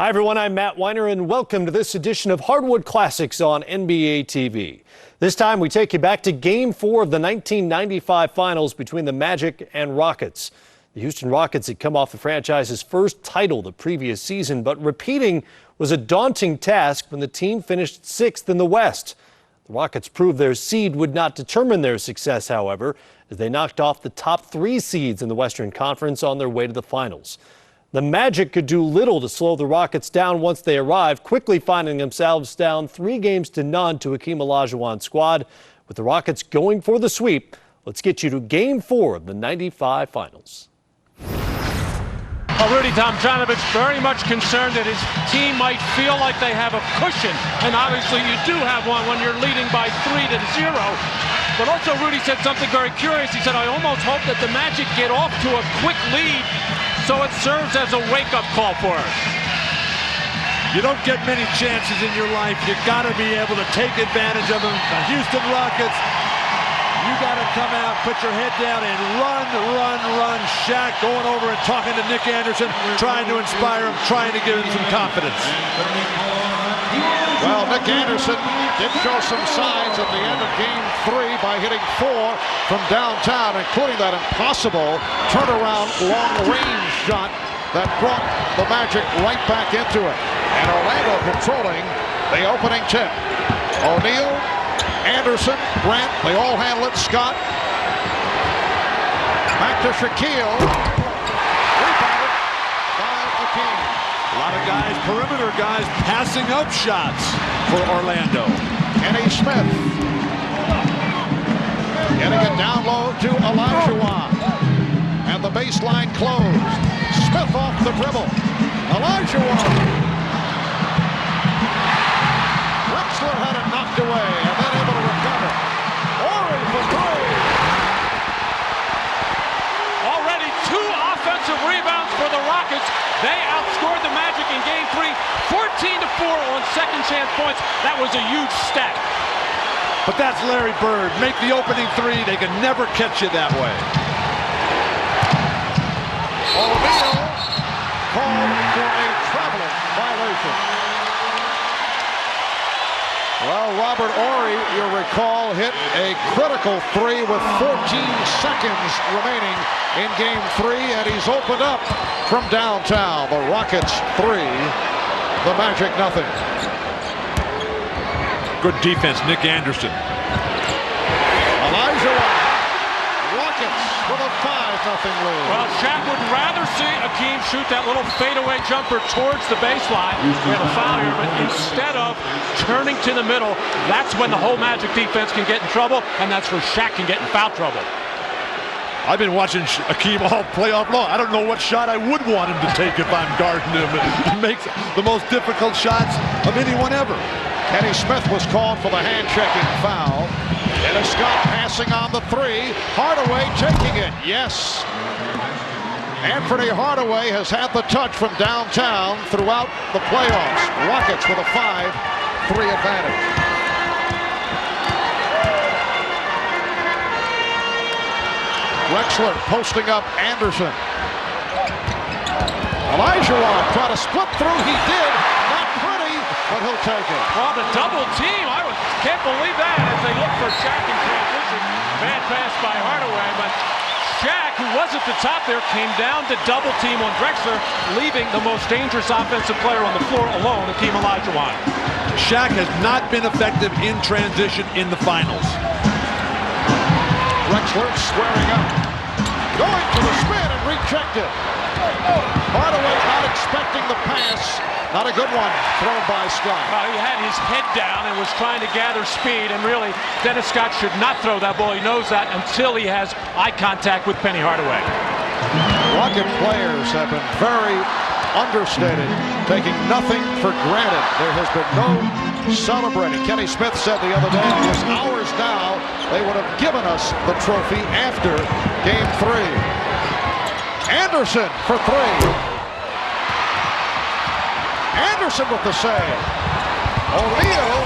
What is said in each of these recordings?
Hi, everyone. I'm Matt Weiner, and welcome to this edition of Hardwood Classics on NBA TV. This time, we take you back to Game 4 of the 1995 Finals between the Magic and Rockets. The Houston Rockets had come off the franchise's first title the previous season, but repeating was a daunting task when the team finished 6th in the West. The Rockets proved their seed would not determine their success, however, as they knocked off the top 3 seeds in the Western Conference on their way to the finals. The Magic could do little to slow the Rockets down once they arrived, quickly finding themselves down 3-0 to Hakeem Olajuwon's squad. With the Rockets going for the sweep, let's get you to Game 4 of the 95 Finals. Rudy Tomjanovich very much concerned that his team might feel like they have a cushion, and obviously you do have one when you're leading by 3-0. But also Rudy said something very curious. He said, I almost hope that the Magic get off to a quick lead so it serves as a wake-up call for us. You don't get many chances in your life. You got to be able to take advantage of them. The Houston Rockets, you got to come out, put your head down, and run. Shaq going over and talking to Nick Anderson, trying to inspire him, trying to give him some confidence. Well, Nick Anderson did show some signs at the end of Game 3 by hitting 4 from downtown, including that impossible turnaround long-range shot that brought the Magic right back into it. And Orlando controlling the opening tip. O'Neal, Anderson, Grant, they all handle it. Scott. Back to Shaquille. Rebounded by Hakeem. A lot of guys, perimeter guys, passing up shots for Orlando. Kenny Smith. Getting it down low to Olajuwon. And the baseline closed. Smith off the dribble. Olajuwon. Drexler had it knocked away and then able to recover. Horry for 3. Already 2 offensive rebounds for the Rockets. They outscored the Magic in Game 3, 14-4 on second chance points. That was a huge stat. But that's Larry Bird. Make the opening 3. They can never catch you that way. O'Neal called for a traveling violation. Well, Robert Horry, you'll recall, hit a critical 3 with 14 seconds remaining in Game 3, and he's opened up from downtown. The Rockets 3, the Magic nothing. Good defense, Nick Anderson. Olajuwon. Rockets with a 5-0 lead. Well, Shaq would rather see Hakeem shoot that little fadeaway jumper towards the baseline. We have a foul here, but instead of turning to the middle, that's when the whole Magic defense can get in trouble, and that's where Shaq can get in foul trouble. I've been watching Hakeem all playoff long. I don't know what shot I would want him to take if I'm guarding him. He makes the most difficult shots of anyone ever. Kenny Smith was called for the hand-checking foul. Dennis Scott passing on the 3. Hardaway taking it. Yes. Anthony Hardaway has had the touch from downtown throughout the playoffs. Rockets with a 5-3 advantage. Drexler posting up Anderson. Olajuwon trying to split through. He did. Not pretty, but he'll take it. Well, the double team, can't believe that as they look for Shaq in transition. Bad pass by Hardaway, but Shaq, who was at the top there, came down to double team on Drexler, leaving the most dangerous offensive player on the floor alone, Hakeem Olajuwon. Shaq has not been effective in transition in the finals. Drexler squaring up. Going to the spin and rejected. Hardaway not expecting the pass. Not a good one thrown by Scott. He had his head down and was trying to gather speed, and really, Dennis Scott should not throw that ball. He knows that until he has eye contact with Penny Hardaway. Rocket players have been very understated, taking nothing for granted. There has been no celebrating. Kenny Smith said the other day, it was ours now. They would have given us the trophy after Game 3. Anderson for 3. Anderson with the save. O'Neal,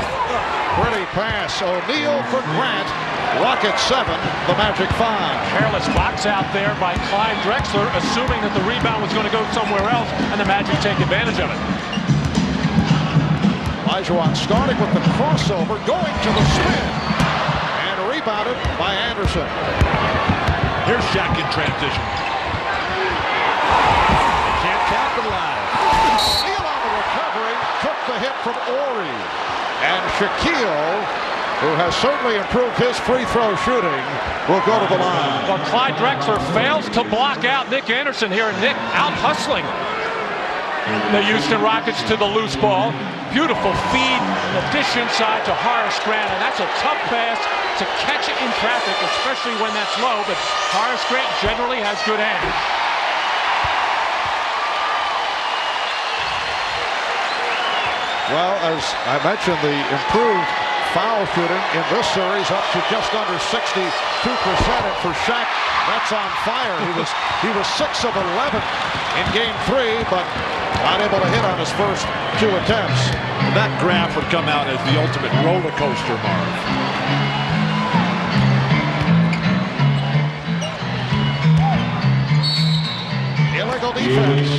pretty pass. O'Neal for Grant. Rockets 7, the Magic 5. Careless box out there by Clyde Drexler, assuming that the rebound was going to go somewhere else, and the Magic take advantage of it. Olajuwon starting with the crossover, going to the spin, and rebounded by Anderson. Here's Shaq in transition. Can't capitalize. Steal on the recovery, took the hit from Ori. And Shaquille, who has certainly improved his free throw shooting, will go to the line. Well, Clyde Drexler fails to block out Nick Anderson here, and Nick out hustling the Houston Rockets to the loose ball. Beautiful feed, the dish inside to Horace Grant, and that's a tough pass to catch it in traffic, especially when that's low, but Horace Grant generally has good hands. Well, as I mentioned, the improved foul shooting in this series up to just under 62%, and for Shaq, that's on fire. He was 6 of 11 in Game 3, but not able to hit on his first 2 attempts. And that graph would come out as the ultimate roller coaster, Marv. Illegal defense.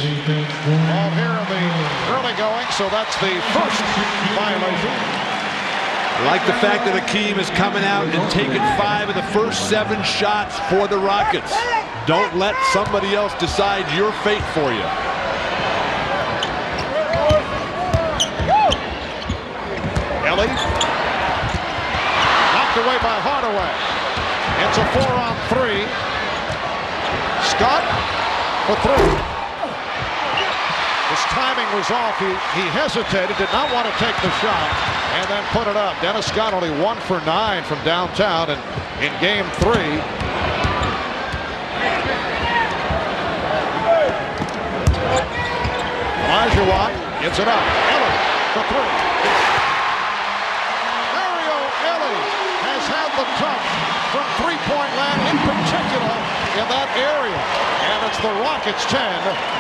Ball here in the early going, so that's the first violation. I like the fact that Hakeem is coming out and taking 5 of the first 7 shots for the Rockets. Don't let somebody else decide your fate for you. Ellie. Knocked away by Hardaway. It's a 4-on-3. Scott for 3. His timing was off. He hesitated, did not want to take the shot, and then put it up. Dennis Scott only 1 for 9 from downtown, and in Game 3. Olajuwon gets it up. Ellie for 3. Mario Ellie has had the touch from three-point land, in particular in that area. And it's the Rockets 10,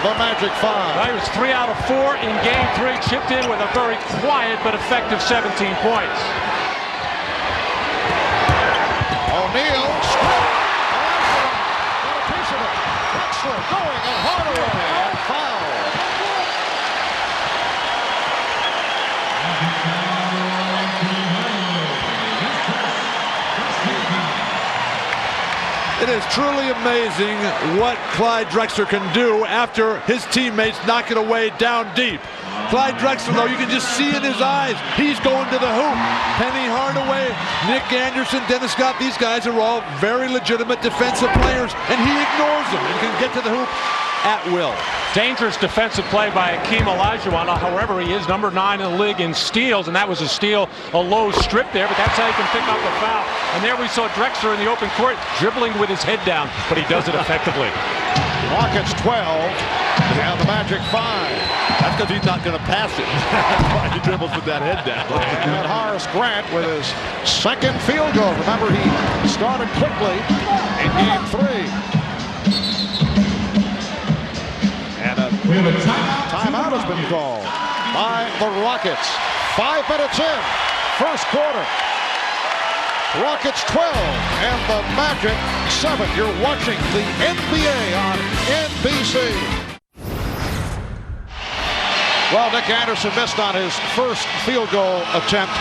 the Magic 5. Well, he was 3 out of 4 in Game 3, chipped in with a very quiet but effective 17 points. O'Neal, straight. Got a piece of it. Drexler going, and Hardaway, and foul. It is truly amazing what Clyde Drexler can do after his teammates knock it away down deep. Clyde Drexler, though, you can just see in his eyes, he's going to the hoop. Penny Hardaway, Nick Anderson, Dennis Scott, these guys are all very legitimate defensive players, and he ignores them and can get to the hoop at will. Dangerous defensive play by Hakeem Olajuwon. However, he is number 9 in the league in steals, and that was a steal, a low strip there, but that's how you can pick up a foul. And there we saw Drexler in the open court dribbling with his head down, but he does it effectively. Rockets 12, and the Magic 5. That's because he's not going to pass it. That's why he dribbles with that head down. And Horace Grant with his second field goal. Remember, he started quickly in Game 3. And a timeout has been called by the Rockets. 5 minutes in, first quarter. Rockets 12 and the Magic 7. You're watching the NBA on NBC. Well, Nick Anderson missed on his first field goal attempt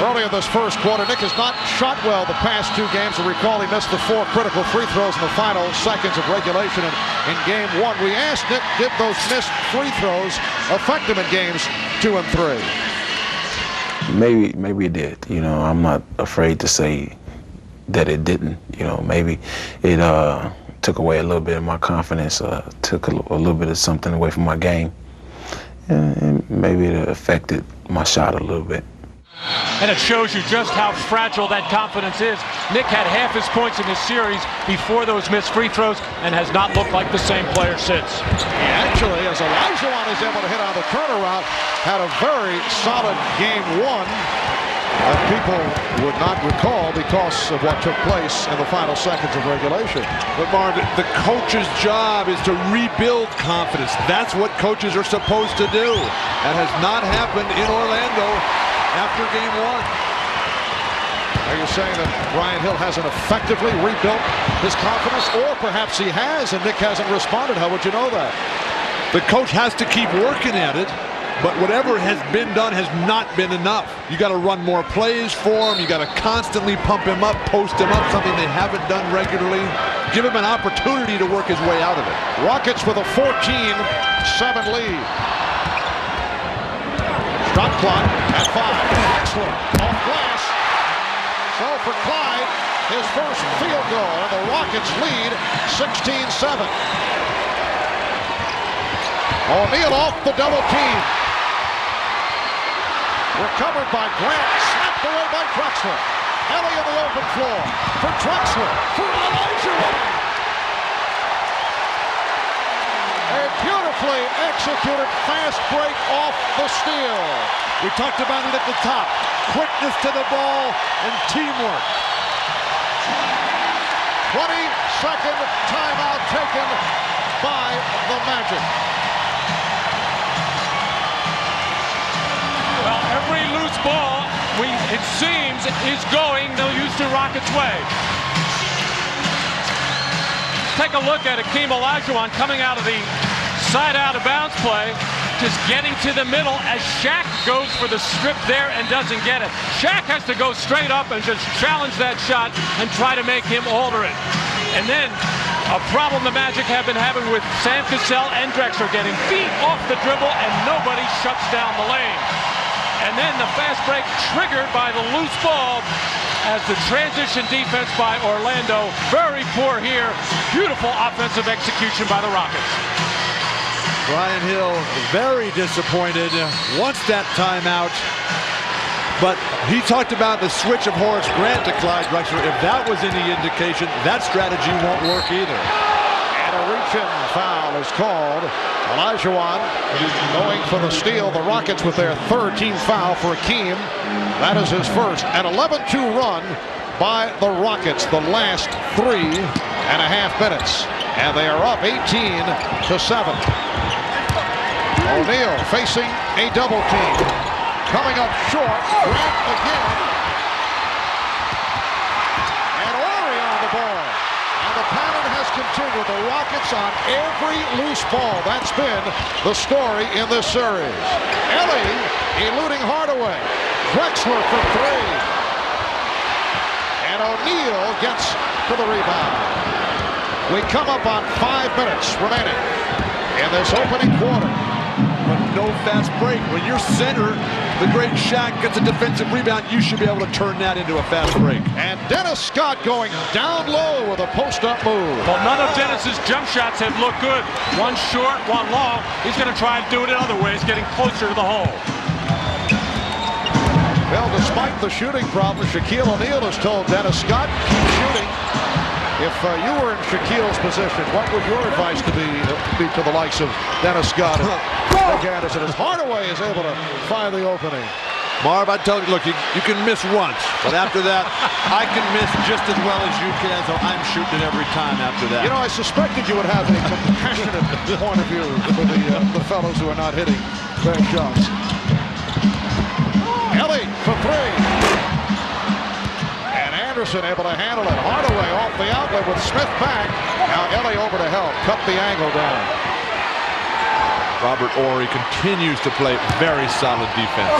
early in this first quarter. Nick has not shot well the past 2 games. And recall, he missed the 4 critical free throws in the final seconds of regulation in Game 1. We asked Nick, did those missed free throws affect him in Games 2 and 3? Maybe it did. You know, I'm not afraid to say that it didn't. You know, maybe it took away a little bit of my confidence, took a little bit of something away from my game, and maybe it affected my shot a little bit. And it shows you just how fragile that confidence is. Nick had half his points in this series before those missed free throws and has not looked like the same player since. Actually, as Olajuwon is able to hit on the turnaround, had a very solid Game 1 that people would not recall because of what took place in the final seconds of regulation. But Marvin, the coach's job is to rebuild confidence. That's what coaches are supposed to do. That has not happened in Orlando after Game 1. Are you saying that Brian Hill hasn't effectively rebuilt his confidence? Or perhaps he has and Nick hasn't responded? How would you know that? The coach has to keep working at it, but whatever has been done has not been enough. You got to run more plays for him. You got to constantly pump him up, post him up, something they haven't done regularly. Give him an opportunity to work his way out of it. Rockets with a 14-7 lead. Shot clock at 5. Drexler off glass. So for Clyde, his first field goal, and the Rockets lead 16-7. O'Neal off the double team. Recovered by Grant, snapped away by Drexler. Ellie on the open floor for Drexler, for Olajuwon. A beautifully executed fast break off the steal. We talked about it at the top. Quickness to the ball and teamwork. 20-second timeout taken by the Magic. Well, every loose ball, it seems, is going the Houston Rockets' way. Take a look at Hakeem Olajuwon coming out of the side out of bounds play, just getting to the middle as Shaq goes for the strip there and doesn't get it. Shaq has to go straight up and just challenge that shot and try to make him alter it. And then a problem the Magic have been having with Sam Cassell and Drexler getting feet off the dribble and nobody shuts down the lane. And then the fast break triggered by the loose ball as the transition defense by Orlando. Very poor here. Beautiful offensive execution by the Rockets. Brian Hill very disappointed, wants that timeout. But he talked about the switch of Horace Grant to Clyde Drexler. If that was any indication, that strategy won't work either. And a reach-in foul is called. Olajuwon going for the steal. The Rockets with their third team foul for Hakeem. That is his first. An 11-2 run by the Rockets the last 3.5 minutes. And they are up 18-7. O'Neal facing a double team. Coming up short. Grant again. And Horry on the ball. And the pattern has continued. The Rockets on every loose ball. That's been the story in this series. Ellie eluding Hardaway. Drexler for 3. And O'Neal gets to the rebound. We come up on 5 minutes remaining in this opening quarter. But no fast break. When your center, the great Shaq, gets a defensive rebound, you should be able to turn that into a fast break. And Dennis Scott going down low with a post-up move. Well, none of Dennis's jump shots have looked good. One short, one long. He's going to try and do it in other ways, getting closer to the hole. Well, despite the shooting problem, Shaquille O'Neal has told Dennis Scott, keep shooting. If you were in Shaquille's position, what would your advice be to the likes of Dennis Scott and Rick Anderson as Hardaway is able to find the opening? Marv, I told you, look, you can miss once, but after that, I can miss just as well as you can, so I'm shooting every time after that. You know, I suspected you would have a compassionate point of view for the fellows who are not hitting their shots. Ellie for 3. Anderson able to handle it. Hardaway off the outlet with Smith back. Now Ellie over to help. Cut the angle down. Robert Horry continues to play very solid defense.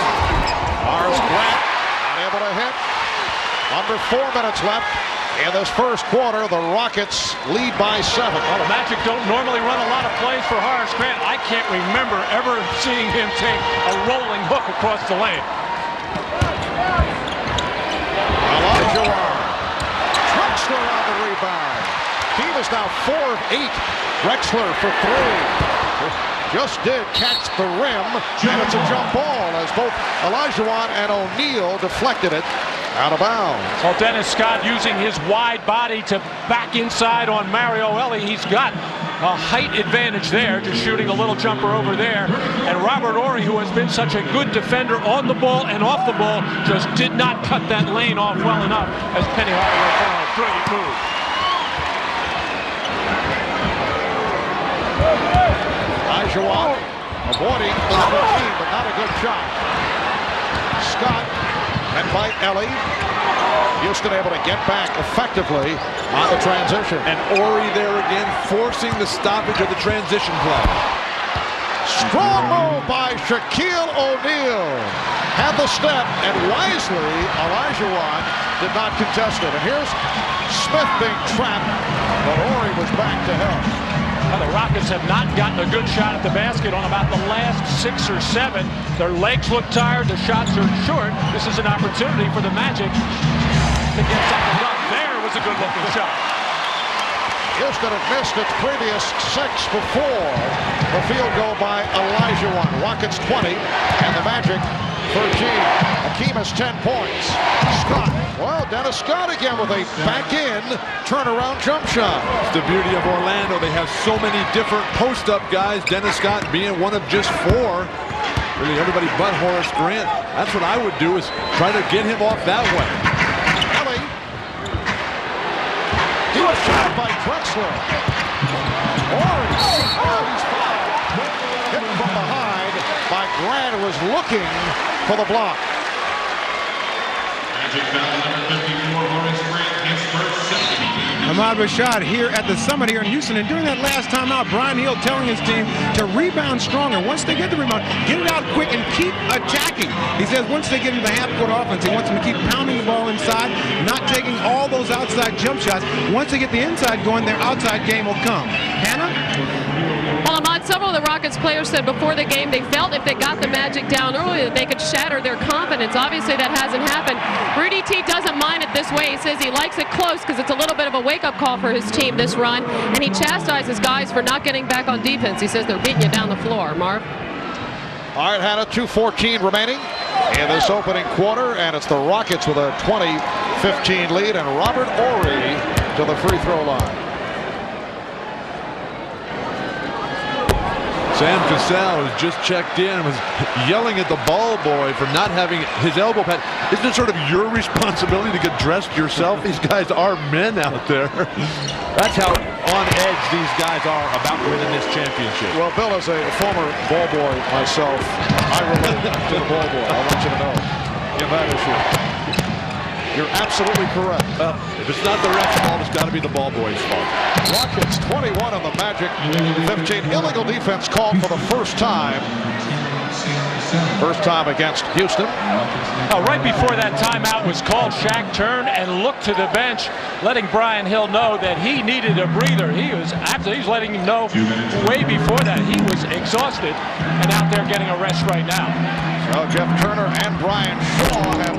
Horace Grant unable to hit. Under 4 minutes left in this first quarter. The Rockets lead by 7. Well, the Magic don't normally run a lot of plays for Horace Grant. I can't remember ever seeing him take a rolling hook across the lane. Olajuwon. Drexler on the rebound. He was now 4 of 8. Drexler for 3. Just did catch the rim, and it's a jump ball as both Olajuwon and O'Neal deflected it out of bounds. Well, Dennis Scott using his wide body to back inside on Mario Ellie. He's got a height advantage there, just shooting a little jumper over there. And Robert Horry, who has been such a good defender on the ball and off the ball, just did not cut that lane off well enough as Penny Hardaway followed. Brilliant move. Olajuwon avoiding the 15, but not a good shot. Scott and by Ellie. Houston able to get back effectively on the transition. And Horry there again, forcing the stoppage of the transition play. Strong move by Shaquille O'Neal. Had the step, and wisely, Olajuwon did not contest it. And here's Smith being trapped, but Horry was back to help. Well, the Rockets have not gotten a good shot at the basket on about the last 6 or 7. Their legs look tired. The shots are short. This is an opportunity for the Magic to get something up. There was a good-looking shot. Houston had missed its previous 6 before the field goal by Olajuwon. Rockets 20, and the Magic 13. Hakeem has 10 points. Scott, well, Dennis Scott again with a back-in turnaround jump shot. It's the beauty of Orlando. They have so many different post-up guys. Dennis Scott being one of just 4. Really everybody but Horace Grant. That's what I would do, is try to get him off that way. Kelly. He was shot by Drexler. Horry. Oh, he's fouled. Hit from behind by Grant, who was looking for the block. Ahmad Rashad here at the Summit here in Houston, and during that last timeout, Brian Hill telling his team to rebound stronger. Once they get the rebound, get it out quick and keep attacking. He says once they get into the half-court offense, he wants them to keep pounding the ball inside, not taking all those outside jump shots. Once they get the inside going, their outside game will come. Hannah? Well, Ahmad, several of the Rockets players said before the game they felt if they got the Magic down early that they could shatter their confidence. Obviously, that hasn't happened. Rudy T doesn't mind it this way. He says he likes it close because it's a little bit of a wake-up call for his team this run, and he chastises guys for not getting back on defense. He says they're beating you down the floor. Marv? All right, Hannah, 2:14 remaining in this opening quarter, and it's the Rockets with a 20-15 lead, and Robert Horry to the free throw line. Sam Cassell has just checked in and was yelling at the ball boy for not having his elbow pad. Isn't it sort of your responsibility to get dressed yourself? These guys are men out there. That's how on edge these guys are about winning this championship. Well, Bill, as a former ball boy myself, I relate to the ball boy. I want you to know in that issue. You're absolutely correct. If it's not the ref's fault, it's got to be the ball boy's fault. Rockets 21 on the Magic 15. Illegal defense called for the first time. First time against Houston. Right before that timeout was called, Shaq turned and looked to the bench, letting Brian Hill know that he needed a breather. He was letting him know way before that he was exhausted and out there getting a rest right now. So Jeff Turner and Brian Shaw have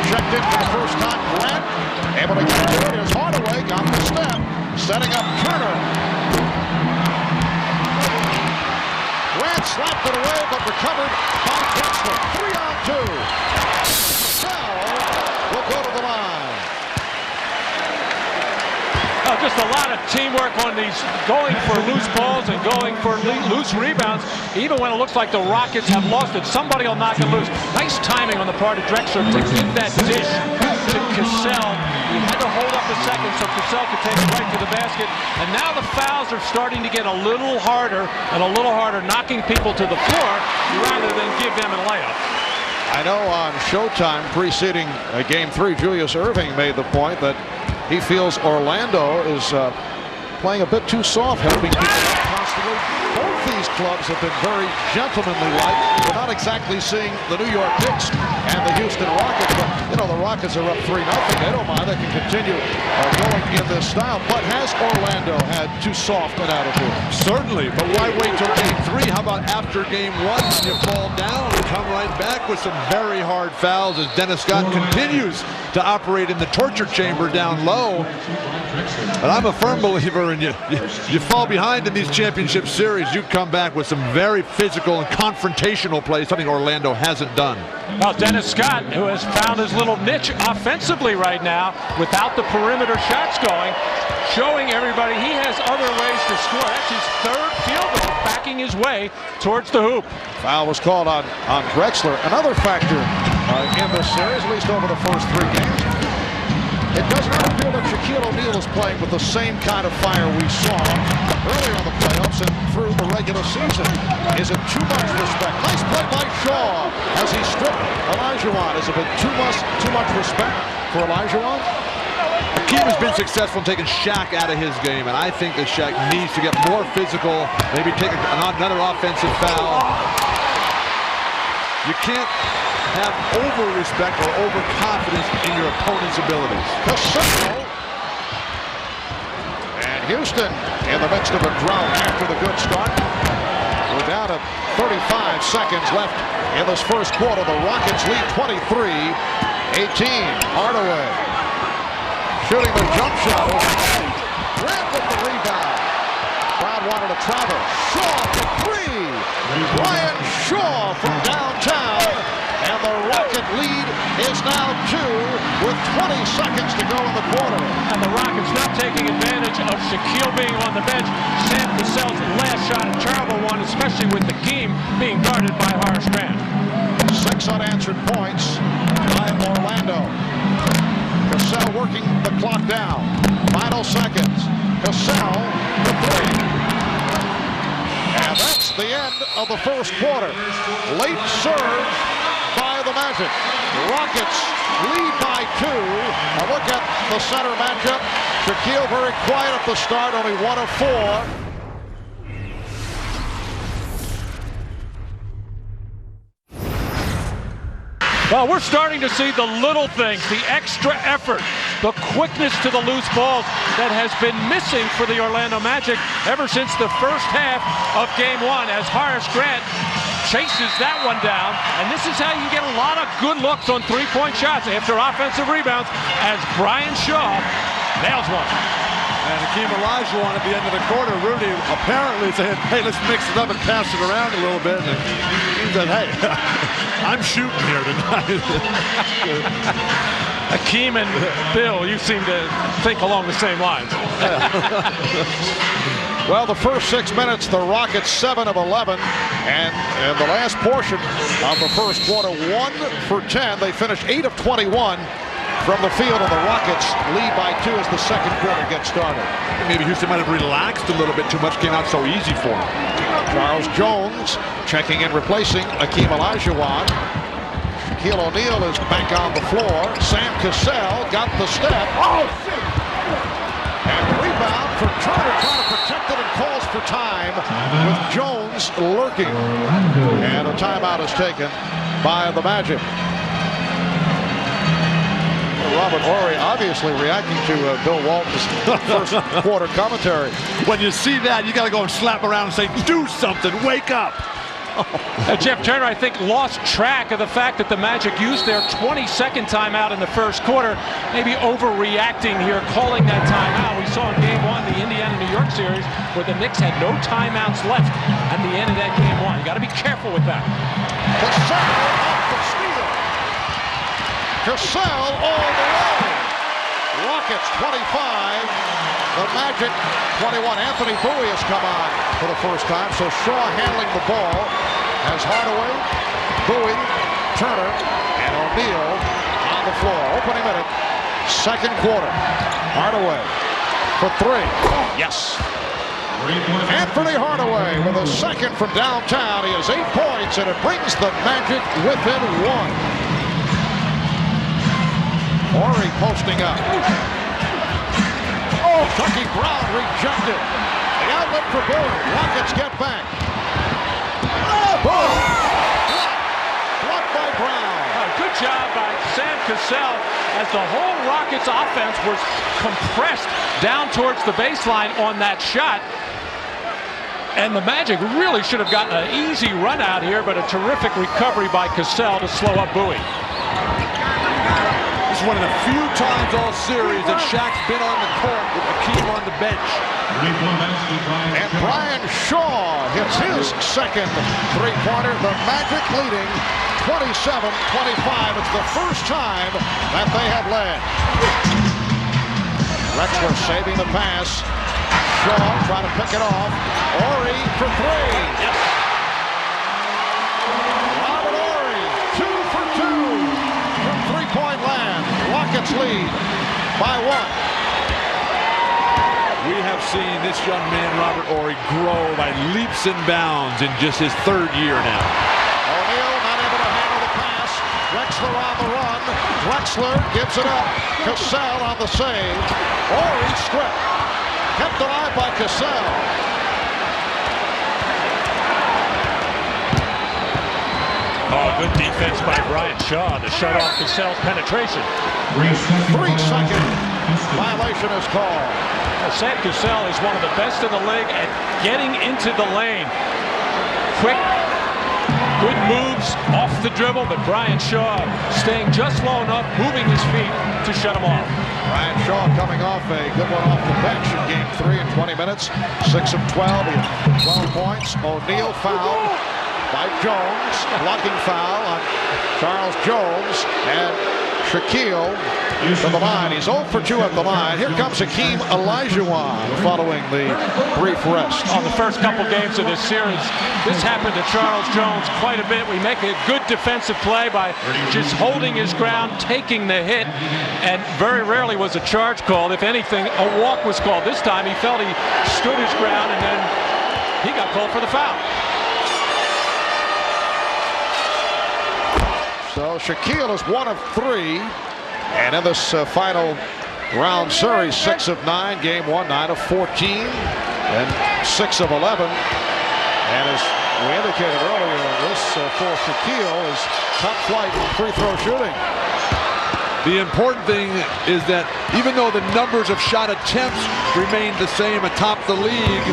checked in for the first time. Grant able to get to it. Here's Hardaway, got the step, setting up Turner. Grant slapped it away, but recovered by Drexler. 3-on-2. Sell will go to the line. Just a lot of teamwork on these, going for loose balls and going for loose rebounds. Even when it looks like the Rockets have lost it, somebody will knock it loose. Nice timing on the part of Drexler to give that dish to Cassell. He had to hold up a second so Cassell could take it right to the basket. And now the fouls are starting to get a little harder and a little harder, knocking people to the floor rather than give them a layup. I know on Showtime preceding Game 3, Julius Erving made the point that he feels Orlando is playing a bit too soft, helping people out constantly. Both these clubs have been very gentlemanly-like. We're not exactly seeing the New York Knicks and the Houston Rockets, but, you know, the Rockets are up 3-0. They don't mind. They can continue going in this style. But has Orlando had too soft an attitude? Certainly, but why wait till Game 3? How about after Game 1 when you fall down and come right back with some very hard fouls as Dennis Scott continues to operate in the torture chamber down low. And I'm a firm believer in you fall behind in these championship series, you come back with some very physical and confrontational plays, something Orlando hasn't done. Well, Dennis Scott, who has found his little niche offensively right now without the perimeter shots going, showing everybody he has other ways to score. That's his third field goal, backing his way towards the hoop. Foul was called on Drexler. Another factor in this series, at least over the first 3 games. It does not appear that Shaquille O'Neal is playing with the same kind of fire we saw earlier in the playoffs and through the regular season. Is it too much respect? Nice play by Shaw as he stripped Olajuwon. Is it too much respect for Olajuwon? Hakeem has been successful in taking Shaq out of his game, and I think that Shaq needs to get more physical, maybe take another offensive foul. You can't have over-respect or over-confidence in your opponent's abilities. Cassell. And Houston in the midst of a drought after the good start. We're down to 35 seconds left in this first quarter. The Rockets lead 23-18. Hardaway shooting the jump shot. Grant with the rebound. Brown wanted to travel. Shaw for three. Brian Shaw from downtown. And the Rocket lead is now 2 with 20 seconds to go in the quarter. And the Rockets not taking advantage of Shaquille being on the bench. Sam Cassell's last shot, a terrible one, especially with the game being guarded by Horace Grant. 6 unanswered points by Orlando. Cassell working the clock down. Final seconds. Cassell the three. And that's the end of the first quarter. Late surge by the Magic. The Rockets lead by 2. A look at the center matchup. Shaquille very quiet at the start, only 1 of 4. Well, we're starting to see the little things, the extra effort, the quickness to the loose balls that has been missing for the Orlando Magic ever since the first half of Game 1 as Horace Grant chases that one down. And this is how you get a lot of good looks on three-point shots after offensive rebounds as Brian Shaw nails one. And Hakeem Olajuwon at the end of the quarter, Rudy apparently said, hey, let's mix it up and pass it around a little bit. And he said, hey, I'm shooting here tonight. Hakeem and Bill, you seem to think along the same lines. Well, the first 6 minutes, the Rockets 7 of 11. And in the last portion of the first quarter, 1 for 10. They finished 8 of 21. From the field, and the Rockets lead by 2 as the second quarter gets started. Maybe Houston might have relaxed a little bit too much, came out so easy for him. Charles Jones checking in, replacing Hakeem Olajuwon. Shaquille O'Neal is back on the floor. Sam Cassell got the step. Oh, shit! And the rebound for Turner trying to protect it and calls for time with Jones lurking. And a timeout is taken by the Magic. Robert Horry obviously reacting to Bill Walton's first quarter commentary. When you see that, you got to go and slap around and say, do something, wake up. Jeff Turner, I think, lost track of the fact that the Magic used their 22nd timeout in the first quarter, maybe overreacting here, calling that timeout. We saw in Game 1, the Indiana-New York series, where the Knicks had no timeouts left at the end of that Game 1. You got to be careful with that. Cassell all the way. Rockets 25. The Magic 21. Anthony Bowie has come on for the first time. So Shaw handling the ball as Hardaway, Bowie, Turner, and O'Neal on the floor. Opening minute, second quarter. Hardaway for 3. Yes. Anthony Hardaway with a second from downtown. He has 8 points, and it brings the Magic within 1. Horry posting up. Oh, Chucky Brown rejected. The outlet for Bowie. Rockets get back. Oh, boom! Blocked by Brown. Good job by Sam Cassell as the whole Rockets offense was compressed down towards the baseline on that shot. And the Magic really should have gotten an easy run out here, but a terrific recovery by Cassell to slow up Bowie. This is one of the few times all series that Shaq's been on the court with Hakeem on the bench. And Brian Shaw hits his second three-pointer. The Magic leading 27-25. It's the first time that they have led. Rexler saving the pass. Shaw trying to pick it off. Horry for 3. Yes. Robert Horry, 2 for 2 from three-point land. Rockets lead by 1. We have seen this young man, Robert Horry, grow by leaps and bounds in just his 3rd year now. O'Neal not able to handle the pass. Drexler on the run. Drexler gives it up. Cassell on the save. Horry stripped. Kept alive by Cassell. Oh, good defense by Brian Shaw to shut off Cassell's penetration. 3-second violation is called. Sam Cassell is one of the best in the league at getting into the lane. Quick, good moves off the dribble, but Brian Shaw staying just low enough, moving his feet to shut him off. Brian Shaw coming off a good one off the bench in game 3 in 20 minutes. 6 of 12, he had 12 points. O'Neal fouled by Jones. Blocking foul on Charles Jones. And Shaquille from the line. He's 0 for 2 at the line. Here comes Hakeem Olajuwon following the brief rest. On the first couple games of this series, this happened to Charles Jones quite a bit. We make a good defensive play by just holding his ground, taking the hit, and very rarely was a charge called. If anything, a walk was called. This time he felt he stood his ground, and then he got called for the foul. So Shaquille is 1 of 3. And in this final round series, 6 of 9, game 1, 9 of 14, and 6 of 11. And as we indicated earlier, this for Shaquille is top flight free throw shooting. The important thing is that even though the numbers of shot attempts remain the same atop the league,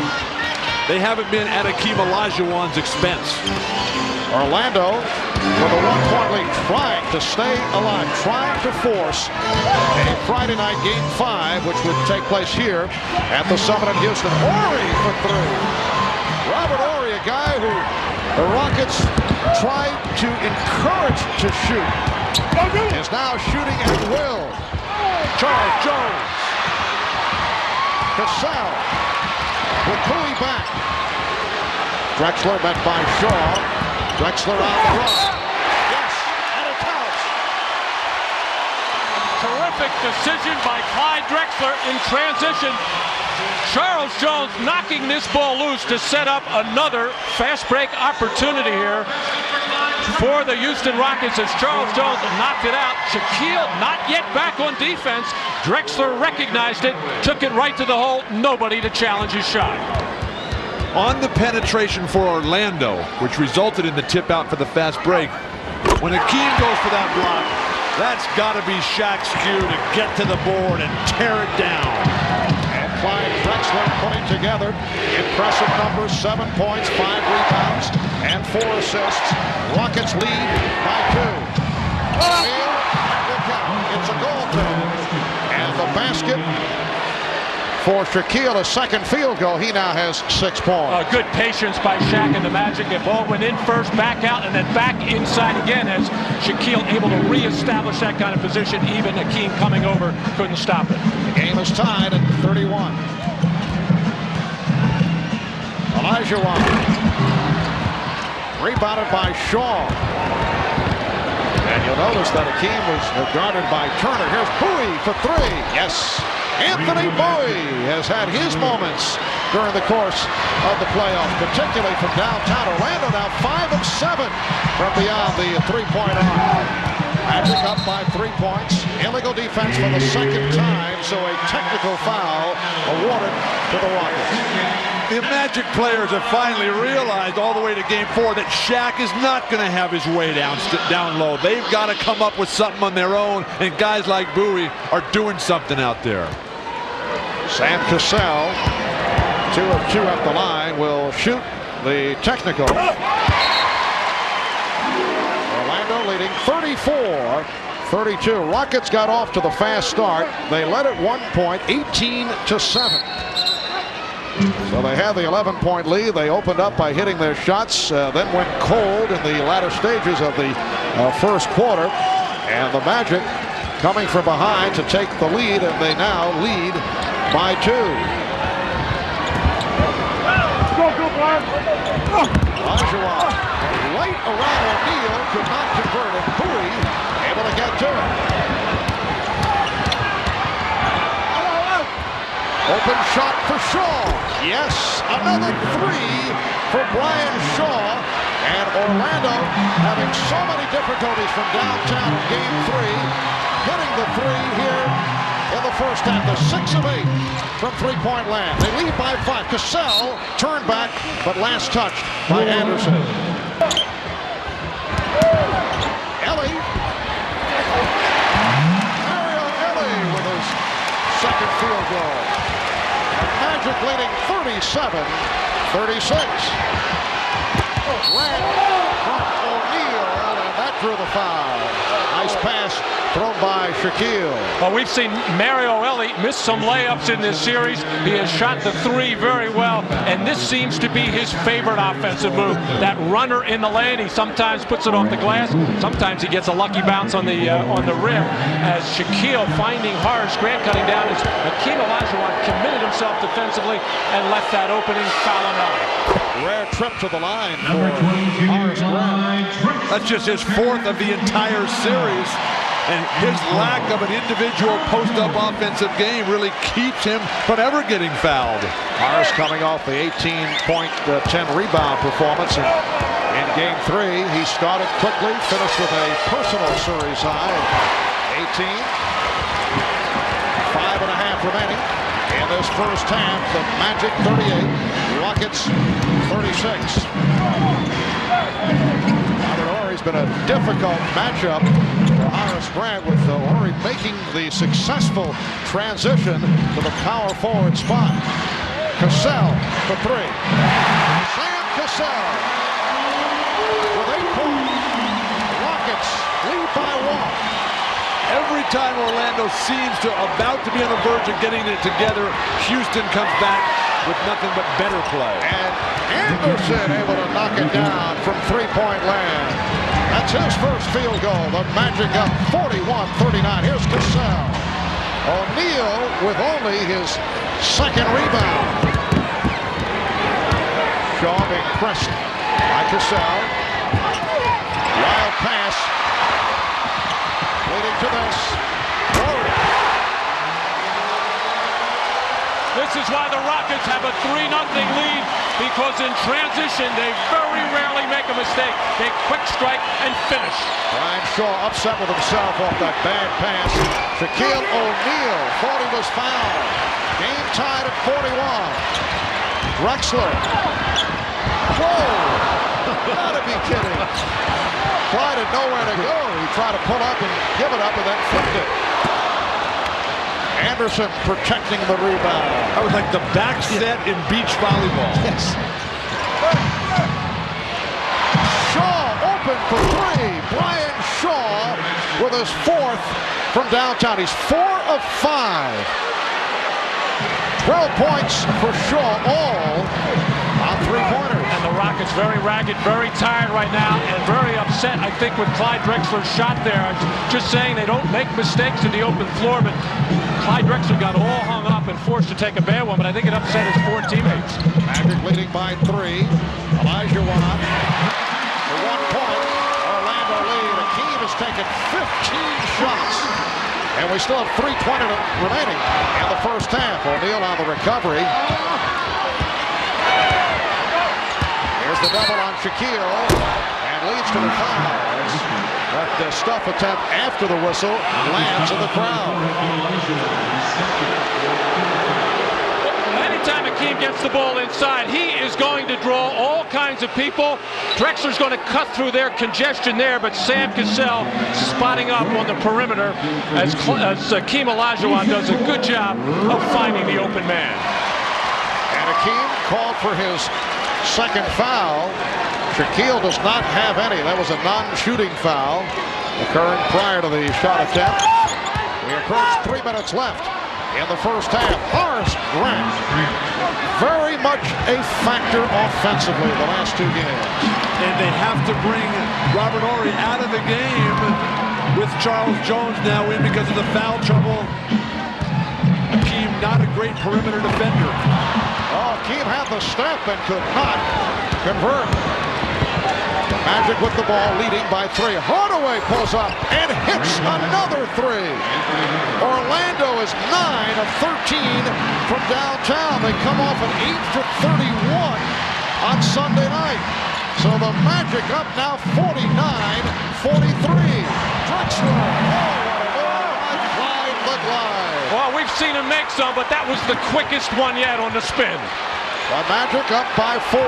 they haven't been at Hakeem Olajuwon's expense. Orlando with a 1-point lead, trying to stay alive, trying to force a Friday night game 5, which would take place here at the Summit in Houston. Horry for 3. Robert Horry, a guy who the Rockets tried to encourage to shoot, is now shooting at will. Charles Jones. Cassell with Bowie back. Drexler met by Shaw. Drexler on the run. Yes, and it counts. Terrific decision by Clyde Drexler in transition. Charles Jones knocking this ball loose to set up another fast break opportunity here for the Houston Rockets as Charles Jones knocked it out. Shaquille not yet back on defense. Drexler recognized it, took it right to the hole. Nobody to challenge his shot. On the penetration for Orlando, which resulted in the tip out for the fast break, when Hakeem goes for that block, that's got to be Shaq's cue to get to the board and tear it down. And Clyde Drexler putting together impressive numbers, 7 points, 5 rebounds, and 4 assists. Rockets lead by 2. It's a goal throw. And the basket for Shaquille, a second field goal. He now has 6 points. Good patience by Shaq and the Magic. The ball went in first, back out, and then back inside again as Shaquille able to reestablish that kind of position. Even Hakeem coming over couldn't stop it. The game is tied at 31. Olajuwon. Rebounded by Shaw. And you'll notice that Hakeem was guarded by Turner. Here's Bowie for 3. Yes. Anthony Bowie has had his moments during the course of the playoffs, particularly from downtown. Orlando now 5 of 7 from beyond the three-point arc. Magic up by 3 points. Illegal defense for the second time, so a technical foul awarded to the Rockets. The Magic players have finally realized all the way to game 4 that Shaq is not going to have his way down low. They've got to come up with something on their own, and guys like Bowie are doing something out there. Sam Cassell, 2 of 2 at the line, will shoot the technical. Orlando leading 34-32. Rockets got off to the fast start. They led at 1 point, 18-7. So they have the 11-point lead. They opened up by hitting their shots, then went cold in the latter stages of the first quarter. And the Magic coming from behind to take the lead, and they now lead by 2. Olajuwon right around O'Neal, could not convert it. Bowie able to get to it. Open shot for Shaw. Yes, another 3 for Brian Shaw. And Orlando having so many difficulties from downtown in game 3, hitting the 3 here in the first half. They're 6 of 8 from three-point land. They lead by 5. Cassell turned back, but last touched by Anderson. Ellie. Mario Ellie with his second field goal. Magic leading 37-36. Grant from O'Neal, and that drew the foul. Nice pass thrown by Shaquille. Well, we've seen Mario Ellie miss some layups in this series. He has shot the 3 very well, and this seems to be his favorite offensive move. That runner in the lane, he sometimes puts it off the glass. Sometimes he gets a lucky bounce on the rim. As Shaquille finding Horace Grant cutting down, as Hakeem Olajuwon committed himself defensively and left that opening foul on Ellie. Rare trip to the line for Horace Grant. That's just his 4th of the entire series. And his lack of an individual post-up offensive game really keeps him from ever getting fouled. Horace coming off the 18-point, 10-rebound performance in game 3. He started quickly, finished with a personal series high, 18. 5.5 remaining in this first half. The Magic 38, Rockets 36. It's been a difficult matchup for Horace Grant, with Horry making the successful transition to the power forward spot. Cassell for 3. Sam Cassell with 8 points. Rockets lead by 1. Every time Orlando seems to about to be on the verge of getting it together, Houston comes back with nothing but better play. And Anderson able to knock it down from three-point land. That's his first field goal. The Magic up 41-39. Here's Cassell. O'Neal with only his second rebound. Shaw being pressed by Cassell. Wild pass. Leading to this. This is why the Rockets have a 3-0 lead, because in transition they very rarely make a mistake. They quick strike and finish. Brian Shaw upset with himself off that bad pass. Shaquille O'Neal thought he was fouled. Game tied at 41. Drexler. Whoa! Gotta be kidding. Clyde had nowhere to go. He tried to pull up and give it up and then flipped it. Anderson protecting the rebound. That was like the back set in beach volleyball. Yes. Shaw open for 3. Brian Shaw with his 4th from downtown. He's 4 of 5. 12 points for Shaw, all on 3-pointers. And the Rockets very ragged, very tired right now, and very upset, I think, with Clyde Drexler's shot there. Just saying they don't make mistakes in the open floor, but Clyde Drexler got all hung up and forced to take a bad one, but I think it upset his 4 teammates. Magic leading by 3. Olajuwon for 1 point. Orlando lead. Hakeem has taken 15 shots. And we still have 3:20 remaining in the first half. O'Neal on the recovery. Here's the double on Shaquille. And leads to the foul. That stuff attempt after the whistle lands in the crowd. Anytime Hakeem gets the ball inside, he is going to draw all kinds of people. Drexler's going to cut through their congestion there, but Sam Cassell spotting up on the perimeter as Hakeem Olajuwon does a good job of finding the open man. And Hakeem called for his second foul. Shaquille does not have any. That was a non-shooting foul occurring prior to the shot attempt. We approach 3 minutes left in the first half. Horace Grant, very much a factor offensively the last 2 games. And they have to bring Robert Horry out of the game with Charles Jones now in because of the foul trouble. Hakeem, not a great perimeter defender. Oh, Hakeem had the step and could not convert. Magic with the ball, leading by 3. Hardaway pulls up and hits another 3. Orlando is 9 of 13 from downtown. They come off an 8 for 31 on Sunday night. So the Magic up now 49-43. Drexler. Clyde the glide. Well, we've seen him make some, but that was the quickest one yet on the spin. The Magic up by 4.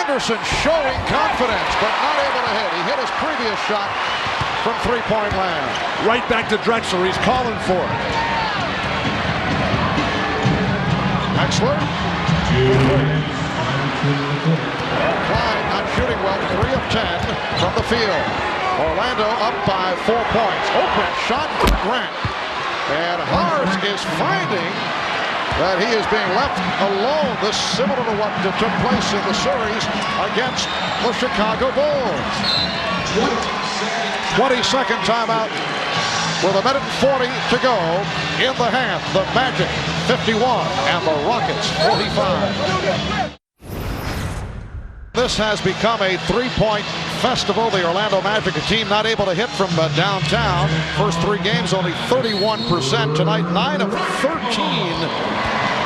Anderson showing confidence, but not able to hit. He hit his previous shot from three-point land. Right back to Drexler. He's calling for it. Drexler. Clyde not shooting well. 3 of 10 from the field. Orlando up by 4 points. Open shot for Grant. And Hars is finding that he is being left alone. This similar to what took place in the series against the Chicago Bulls. 22nd timeout with 1:40 to go in the half. The Magic 51 and the Rockets 45. This has become a three-point festival. The Orlando Magic, a team not able to hit from downtown. First 3 games, only 31%. Tonight, 9 of 13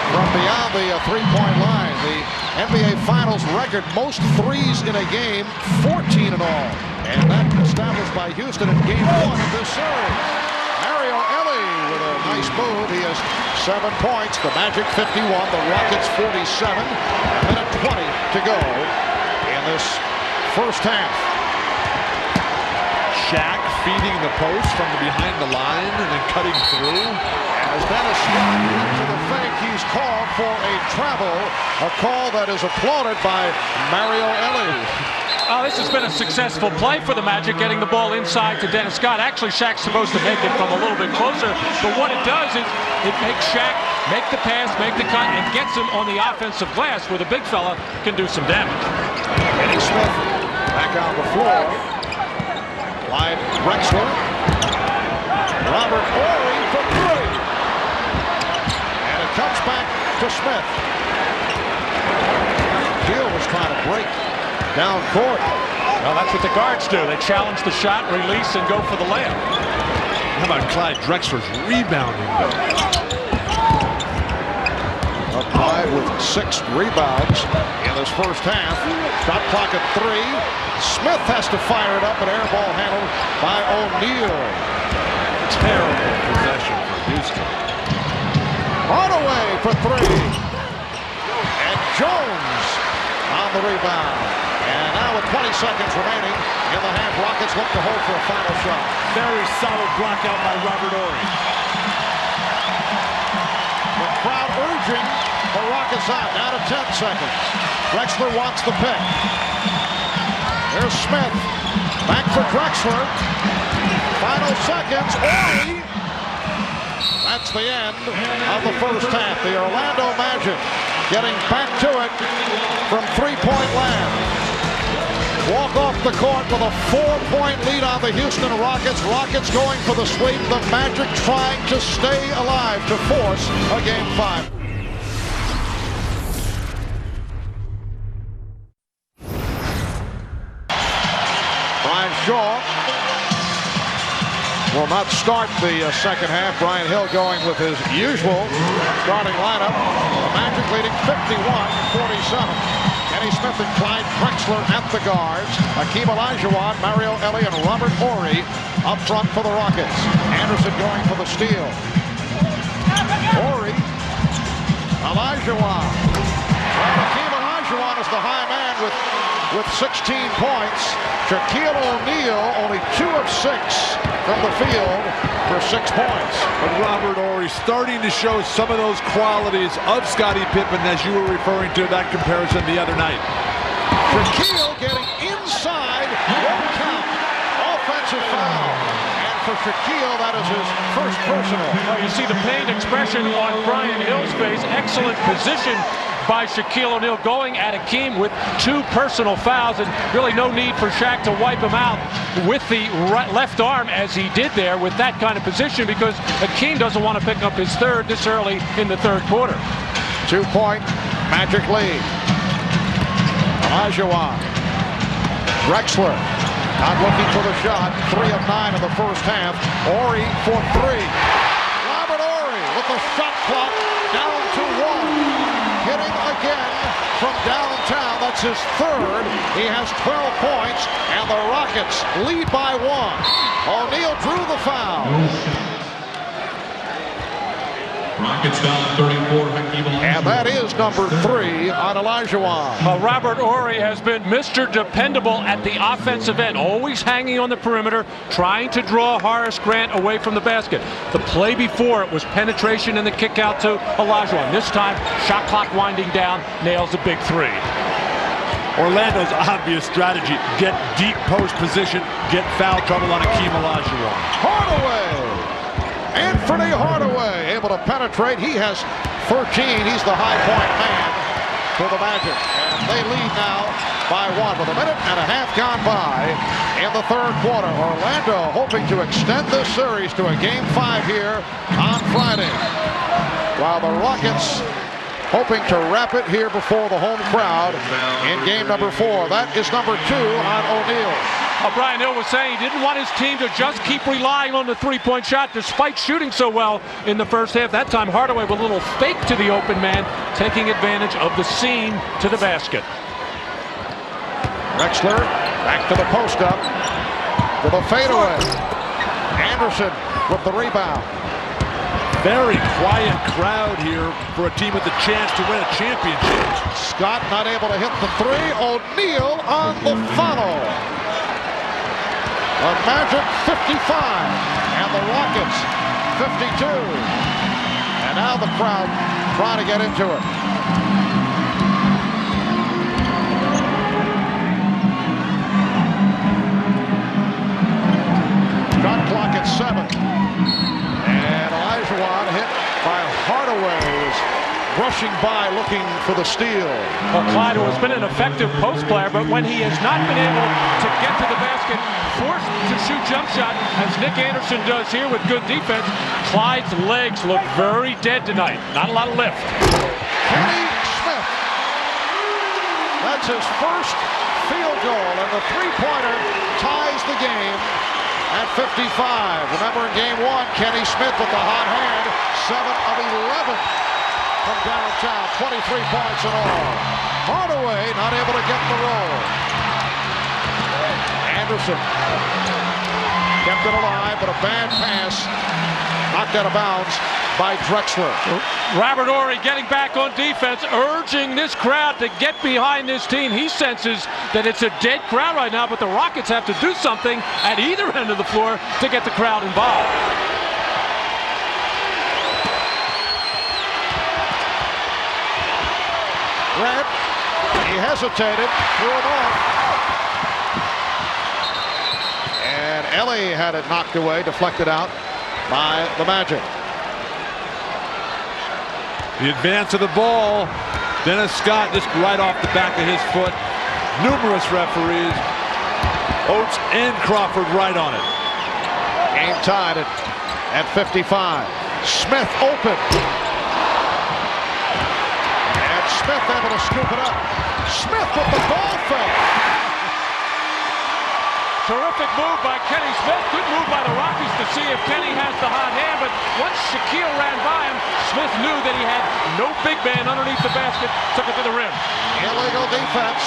from beyond the three-point line. The NBA Finals record, most threes in a game, 14 in all. And that established by Houston in Game 1 of this series. Mario Elie with a nice move. He has 7 points. The Magic 51, the Rockets 47. A minute 20 to go in this first half. Shaq feeding the post from behind the line and then cutting through. As Dennis Scott went to the fake, he's called for a travel, a call that is applauded by Mario Elie. Oh, this has been a successful play for the Magic, getting the ball inside to Dennis Scott. Actually, Shaq's supposed to make it from a little bit closer, but what it does is it makes Shaq make the pass, make the cut, and gets him on the offensive glass where the big fella can do some damage. Kenny Smith back on the floor. Clyde Drexler. Robert Horry for 3. And it comes back to Smith. Keel was trying to break down court. Well, that's what the guards do. They challenge the shot, release, and go for the layup. How about Clyde Drexler's rebounding? Clyde with 6 rebounds in this first half. Shot clock at 3. Smith has to fire it up, but air ball handled by O'Neal. Terrible possession for Houston. Hardaway for 3. And Jones on the rebound. And now with 20 seconds remaining in the half, Rockets look to hold for a final shot. Very solid block out by Robert Horry. The crowd urging the Rockets out. Down to 10 seconds. Drexler wants the pick. There's Smith. Back for Drexler. Final seconds. Horry. That's the end of the first half. The Orlando Magic getting back to it from three-point land. Walk off the court with a 4-point lead on the Houston Rockets. Rockets going for the sweep. The Magic trying to stay alive to force a Game 5. Brian Shaw will not start the second half. Brian Hill going with his usual starting lineup. The Magic leading 51-47. Kenny Smith and Clyde Drexler at the guards. Hakeem Olajuwon, Mario Elie, and Robert Horry up front for the Rockets. Anderson going for the steal. Horry, Olajuwon. Well, Hakeem Olajuwon is the high man with 16 points. Shaquille O'Neal only 2 of 6 from the field for 6 points. But Robert Horry starting to show some of those qualities of Scottie Pippen, as you were referring to that comparison the other night. Shaquille getting inside, won't count. Offensive foul. And for Shaquille, that is his first personal. Well, you see the pained expression on Brian Hill's face. Excellent position by Shaquille O'Neal going at Hakeem with 2 personal fouls, and really no need for Shaq to wipe him out with the left arm as he did there with that kind of position, because Hakeem doesn't want to pick up his 3rd this early in the 3rd quarter. 2-point Magic lead. Olajuwon. Drexler not looking for the shot. 3 of 9 in the first half. Horry for 3. Robert Horry with the shot clock down to 1. Hitting again from downtown. That's That's his third. He has 12 points, and the Rockets lead by 1. O'Neal drew the foul. Rockets foul 34, Hakeem Olajuwon. And that is number 3 on Olajuwon. Robert Horry has been Mr. Dependable at the offensive end, always hanging on the perimeter, trying to draw Horace Grant away from the basket. The play before it was penetration and the kick out to Olajuwon. This time, shot clock winding down, nails a big 3. Orlando's obvious strategy: get deep post position, get foul trouble on Hakeem Olajuwon. Hardaway. Anthony Hardaway able to penetrate. He has 13. He's the high point man for the Magic. And they lead now by 1 with a minute and a half gone by in the third quarter. Orlando hoping to extend this series to a game 5 here on Friday, while the Rockets hoping to wrap it here before the home crowd in game number 4. That is number 2 on O'Neal. Brian Hill was saying he didn't want his team to just keep relying on the three-point shot despite shooting so well in the first half. That time Hardaway with a little fake to the open man, taking advantage of the seam to the basket. Drexler back to the post up to the fadeaway. Anderson with the rebound. Very quiet crowd here for a team with a chance to win a championship. Scott not able to hit the 3. O'Neal on the follow. The Magic 55 and the Rockets 52. And now the crowd trying to get into it. Shot clock at 7. And Olajuwon hit by Hardaway, who's rushing by looking for the steal. Well, Clyde has been an effective post player, but when he has not been able to get to the basket, forced to shoot jump shot, as Nick Anderson does here with good defense, Clyde's legs look very dead tonight. Not a lot of lift. Kenny Smith. That's his first field goal, and the three-pointer ties the game at 55. Remember in game 1, Kenny Smith with the hot hand, 7 of 11 from downtown, 23 points in all. Hardaway not able to get the roll. Anderson kept it alive, but a bad pass knocked out of bounds by Drexler. Robert Horry getting back on defense, urging this crowd to get behind this team. He senses that it's a dead crowd right now, but the Rockets have to do something at either end of the floor to get the crowd involved. Grant, he hesitated, threw it off. And Ellie had it knocked away, deflected out by the Magic. The advance of the ball. Dennis Scott just right off the back of his foot. Numerous referees. Oates and Crawford right on it. Game tied at 55. Smith open. And Smith able to scoop it up. Smith with the ball fake. Terrific move by Kenny Smith. Good move by the Rockies to see if Kenny has the hot hand, but once Shaquille ran by him, Smith knew that he had no big man underneath the basket, took it to the rim. Illegal defense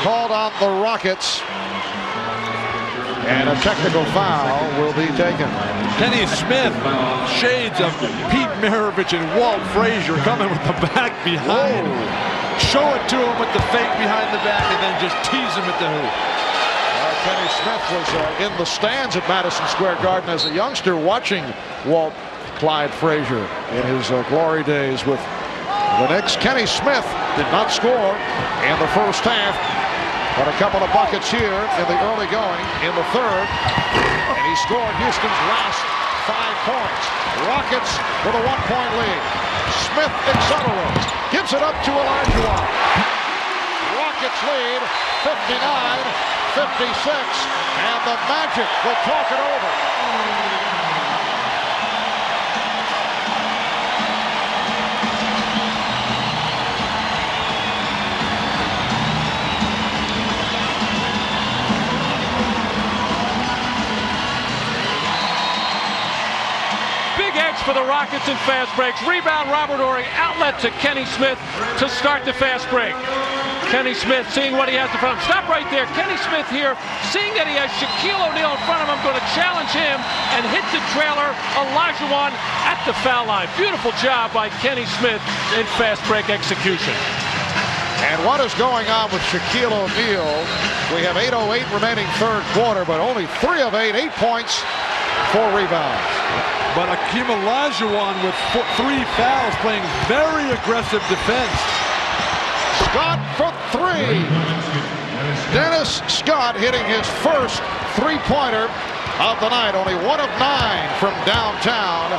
called on the Rockets. And a technical foul will be taken. Kenny Smith, shades of Pete Maravich and Walt Frazier coming with the back behind. Show it to him with the fake behind the back and then just tease him at the hoop. Kenny Smith was in the stands at Madison Square Garden as a youngster watching Walt Clyde Frazier in his glory days with the Knicks. Kenny Smith did not score in the first half, but a couple of buckets here in the early going in the third, and he scored Houston's last 5 points. Rockets with a 1-point lead. Smith accelerates, gives it up to Olajuwon. Rockets lead 59-56, and the Magic will talk it over. Big edge for the Rockets in fast breaks. Rebound Robert Horry, outlet to Kenny Smith to start the fast break. Kenny Smith seeing what he has in front of him. Stop right there. Kenny Smith here, seeing that he has Shaquille O'Neal in front of him, going to challenge him and hit the trailer, Olajuwon, at the foul line. Beautiful job by Kenny Smith in fast break execution. And what is going on with Shaquille O'Neal? We have 8:08 remaining third quarter, but only 3 of 8, 8 points, 4 rebounds. But Hakeem Olajuwon with 3 fouls, playing very aggressive defense. Scott for 3. Dennis Scott hitting his first three-pointer of the night. Only 1 of 9 from downtown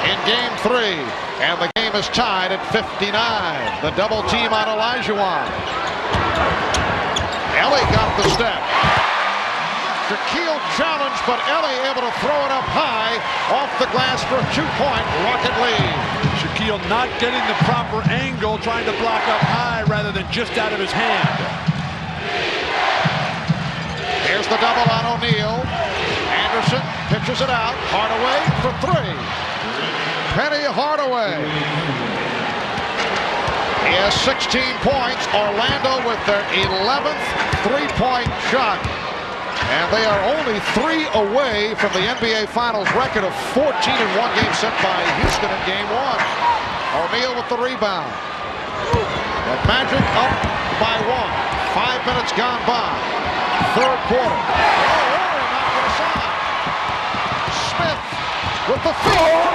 in game 3. And the game is tied at 59. The double team on Olajuwon. Ellie got the step. Shaquille challenged, but Ellie able to throw it up high off the glass for a 2-point Rocket lead. Shaquille not getting the proper angle, trying to block up high rather than just out of his hand. Here's the double on O'Neal. Anderson pitches it out. Hardaway for 3. Penny Hardaway. He has 16 points. Orlando with their 11th three-point shot. And they are only 3 away from the NBA Finals record of 14 in one game set by Houston in game 1. O'Neal with the rebound. The Magic up by 1. 5 minutes gone by. Third quarter. Oh, Horry knocked it aside. Smith with the feed.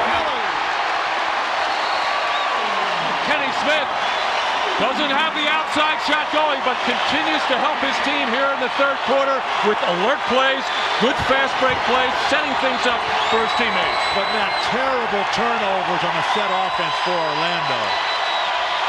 Kenny Smith doesn't have the outside shot going, but continues to help his team here in the third quarter with alert plays, good fast break plays, setting things up for his teammates. But not terrible turnovers on the set offense for Orlando.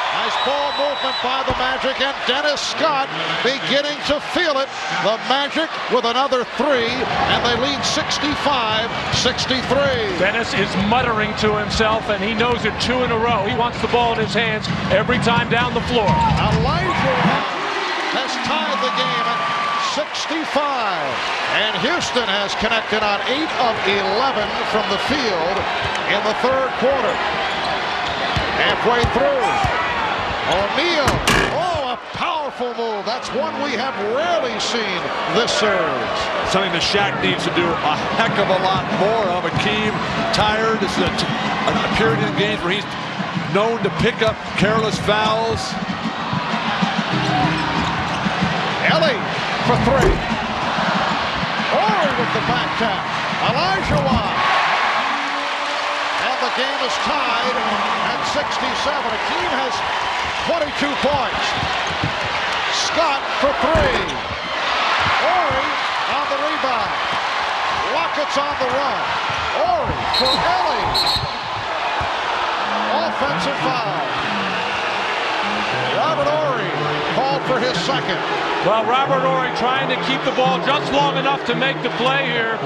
Nice ball movement by the Magic, and Dennis Scott beginning to feel it. The Magic with another 3, and they lead 65-63. Dennis is muttering to himself, and he knows it 2 in a row. He wants the ball in his hands every time down the floor. Olajuwon has tied the game at 65, and Houston has connected on 8 of 11 from the field in the third quarter. Halfway through. O'Neal, oh, a powerful move. That's one we have rarely seen this series. Something that Shaq needs to do a heck of a lot more of. Hakeem tired. This is a period in games where he's known to pick up careless fouls. Ellie for 3. Horry with the back tap. Olajuwon. And the game is tied at 67. Hakeem has 22 points. Scott for 3. Horry on the rebound. Rockets on the run. Horry for Ellie. Offensive foul. Robert Horry called for his second. Well, Robert Horry trying to keep the ball just long enough to make the play here,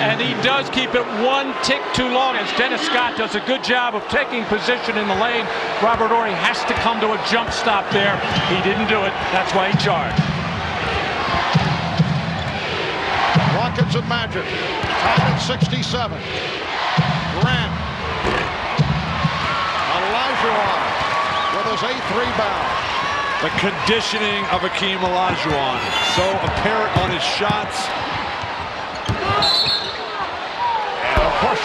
and he does keep it 1 tick too long as Dennis Scott does a good job of taking position in the lane. Robert Horry has to come to a jump stop there. He didn't do it. That's why he charged. Rockets and Magic tied at 67. Grant. Olajuwon with his 8th rebound. The conditioning of Hakeem Olajuwon, so apparent on his shots. And a push.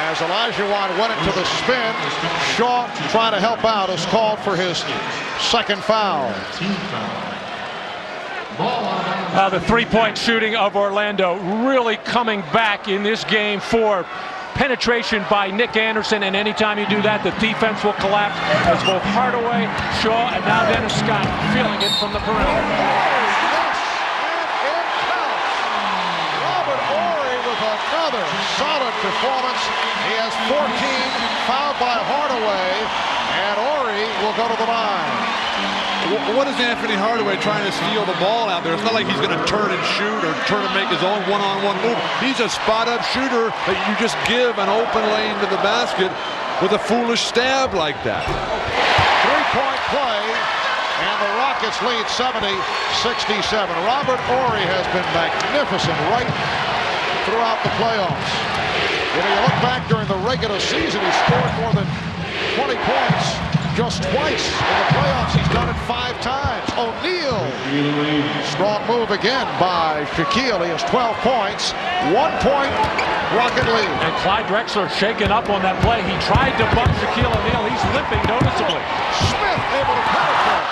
As Olajuwon went into the spin, Shaw trying to help out is called for his second foul. The three-point shooting of Orlando really coming back in this game 4. Penetration by Nick Anderson, and anytime you do that, the defense will collapse as both Hardaway, Shaw, and now Dennis Scott feeling it from the perimeter. Yes, and it counts. Robert Horry with another solid performance. He has 14, fouled by Hardaway, and Horry will go to the line. What is Anthony Hardaway trying to steal the ball out there? It's not like he's going to turn and shoot or turn and make his own one-on-one move. He's a spot-up shooter that you just give an open lane to the basket with a foolish stab like that. 3-point play, and the Rockets lead 70-67. Robert Horry has been magnificent right throughout the playoffs. You know, you look back during the regular season, he scored more than 20 points just twice in the playoffs. He's done it 5 times. O'Neal. Strong move again by Shaquille. He has 12 points. 1-point Rocket lead. And Clyde Drexler shaken up on that play. He tried to bump Shaquille O'Neal. He's limping noticeably. Smith able to penetrate.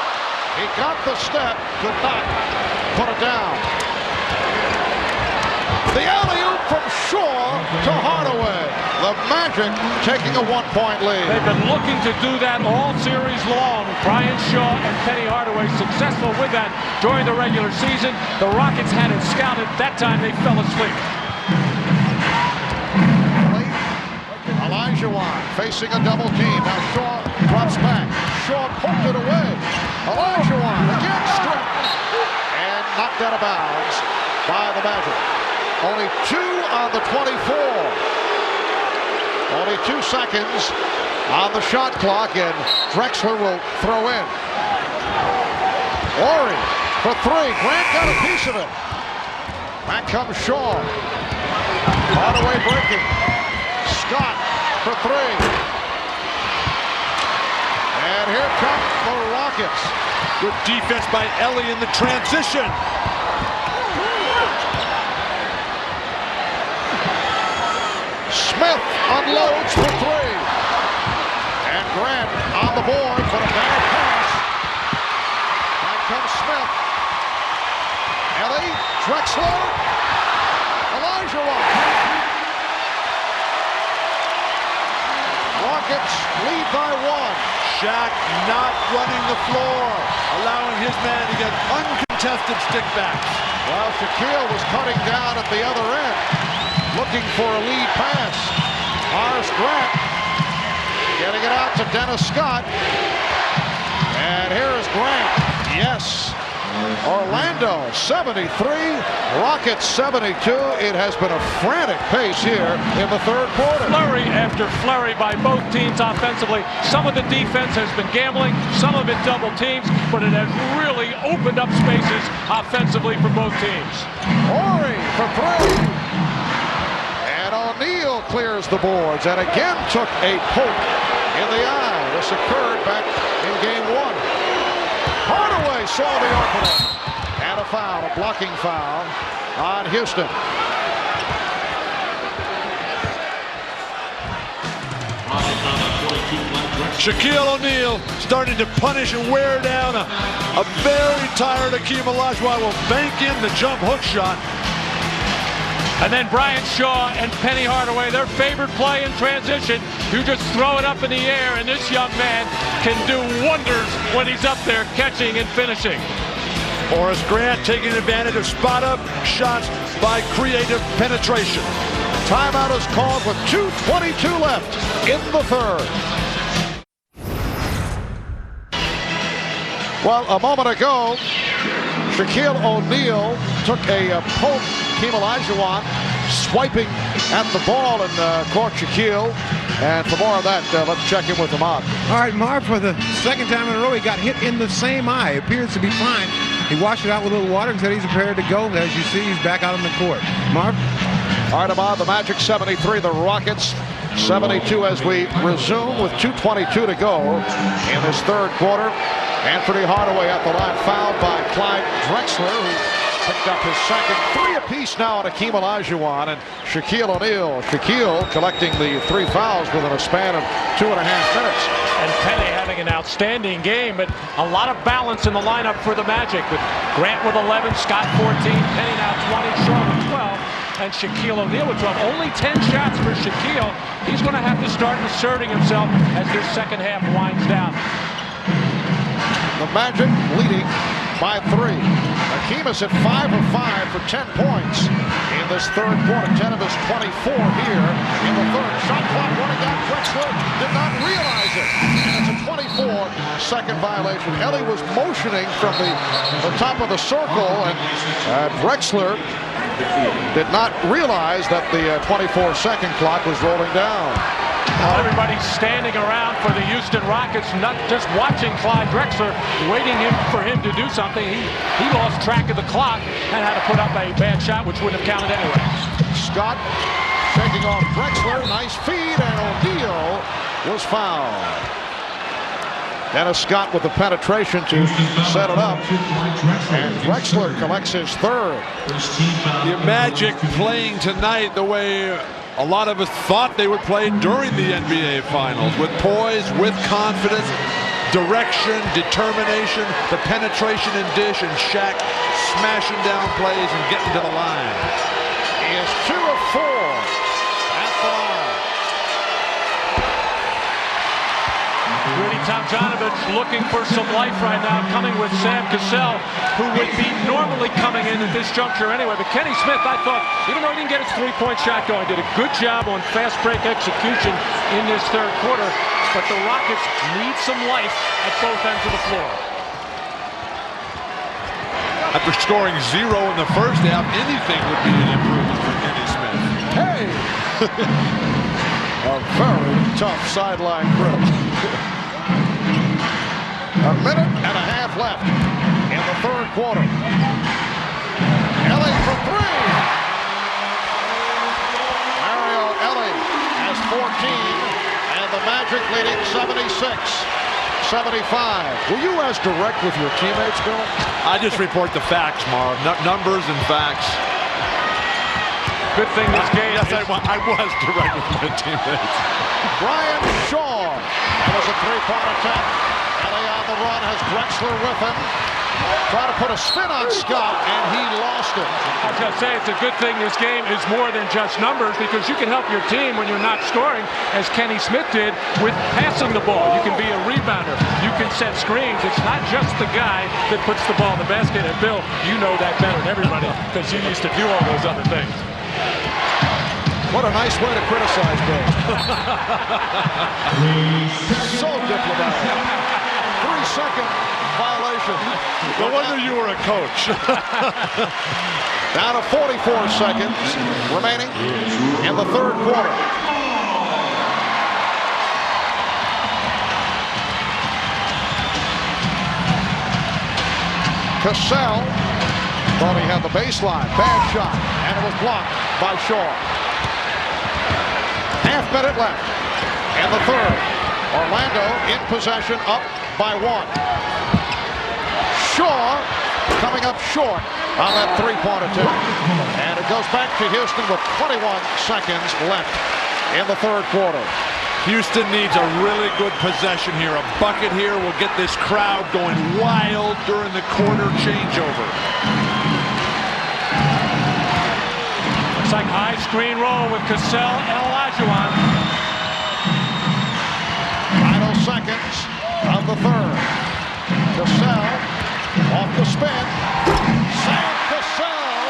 He got the step, could not put it down. The alley-oop from Shaw to Hardaway. The Magic taking a 1-point lead. They've been looking to do that all series long. Brian Shaw and Penny Hardaway successful with that during the regular season. The Rockets had it scouted. That time they fell asleep. Olajuwon facing a double team. Now Shaw drops back. Shaw poked it away. Olajuwon again stripped and knocked out of bounds by the Magic. Only 2 on the 24. Only 2 seconds on the shot clock, and Drexler will throw in. Horry for 3. Grant got a piece of it. Back comes Shaw. Hardaway breaking. Scott for 3. And here come the Rockets. Good defense by Ellie in the transition. Smith unloads for 3. And Grant on the board for a bad pass. Back comes Smith. Ellie, Drexler, Olajuwon. Rockets lead by 1. Shaq not running the floor, allowing his man to get uncontested stickbacks. Well, Shaquille was cutting down at the other end, looking for a lead pass. Horace Grant getting it out to Dennis Scott. And here is Grant. Yes. Orlando 73, Rockets 72. It has been a frantic pace here in the 3rd quarter. Flurry after flurry by both teams offensively. Some of the defense has been gambling, some of it double teams, but it has really opened up spaces offensively for both teams. Horry for 3. And O'Neal clears the boards and again took a poke in the eye. This occurred back in game 1. Hardaway saw the opening. And a foul, a blocking foul on Houston. Shaquille O'Neal starting to punish and wear down a very tired Hakeem Olajuwon. Will bank in the jump hook shot. And then Brian Shaw and Penny Hardaway, their favorite play in transition. You just throw it up in the air, and this young man can do wonders when he's up there catching and finishing. Horace Grant taking advantage of spot-up shots by creative penetration. Timeout is called with 2:22 left in the 3rd. Well, a moment ago, Shaquille O'Neal took a poke. Hakeem Olajuwon swiping at the ball and caught Shaquille. And for more of that, let's check in with Ahmad. All right, Marv, for the 2nd time in a row, he got hit in the same eye. Appears to be fine. He washed it out with a little water and said he's prepared to go. As you see, he's back out on the court. Marv? All right, Ahmad, the Magic 73, the Rockets 72 as we resume with 2:22 to go in this 3rd quarter. Anthony Hardaway at the line, fouled by Clyde Drexler, who picked up his 2nd. 3 apiece now on Hakeem Olajuwon and Shaquille O'Neal. Shaquille collecting the 3 fouls within a span of 2.5 minutes. And Penny having an outstanding game, but a lot of balance in the lineup for the Magic with Grant with 11, Scott 14, Penny now 20, Shaw with 12, and Shaquille O'Neal with 12. Only 10 shots for Shaquille. He's going to have to start asserting himself as this 2nd half winds down. The Magic leading by 3. Hakeem is at 5 of 5 for 10 points in this 3rd quarter. 10 of his 24 here in the 3rd. Shot clock running down. Drexler did not realize it. And it's a 24-second violation. Ellie was motioning from the top of the circle, and Drexler did not realize that the 24-second clock was rolling down. Everybody's standing around for the Houston Rockets, not just watching Clyde Drexler, waiting for him to do something. He lost track of the clock and had to put up a bad shot, which wouldn't have counted anyway. Scott shaking off Drexler. Nice feed, and O'Neal was fouled. Dennis Scott with the penetration to set it up. And Drexler collects his third. The Magic playing tonight the way a lot of us thought they would play during the NBA Finals, with poise, with confidence, direction, determination, the penetration and dish, and Shaq smashing down plays and getting to the line. He is 2 of 4 at the line. Rudy Tomjanovich looking for some life right now, coming with Sam Cassell, who would be normally coming in at this juncture anyway. But Kenny Smith, I thought, even though he didn't get his three-point shot going, did a good job on fast break execution in this third quarter. But the Rockets need some life at both ends of the floor. After scoring 0 in the first half, anything would be an improvement for Kenny Smith. Hey! A very tough sideline grip. A minute and a half left in the third quarter. Ellie for 3. Mario Ellie has 14, and the Magic leading 76-75. Were you as direct with your teammates, Bill? I just report the facts, Marv. Numbers and facts. Good thing this game. Yes, I was direct with my teammates. Brian Shaw. That was a three-point attempt. Ellie on the run, has Drexler with him. Trying to put a spin on Scott, and he lost it. I was going to say, it's a good thing this game is more than just numbers, because you can help your team when you're not scoring, as Kenny Smith did with passing the ball. You can be a rebounder. You can set screens. It's not just the guy that puts the ball in the basket. And Bill, you know that better than everybody, because you used to do all those other things. What a nice way to criticize Bill. So diplomatic. 3-second violation. No wonder you were a coach. Down to 44 seconds remaining in the third quarter. Cassell thought he had the baseline. Bad shot, and it was blocked by Shaw. Half minute left in the third. Orlando in possession, up by 1. Shaw coming up short on that three-point attempt. And it goes back to Houston with 21 seconds left in the third quarter. Houston needs a really good possession here. A bucket here will get this crowd going wild during the quarter changeover. Looks like high screen roll with Cassell and Olajuwon. Final seconds of the third. Cassell off the spin. Sam Cassell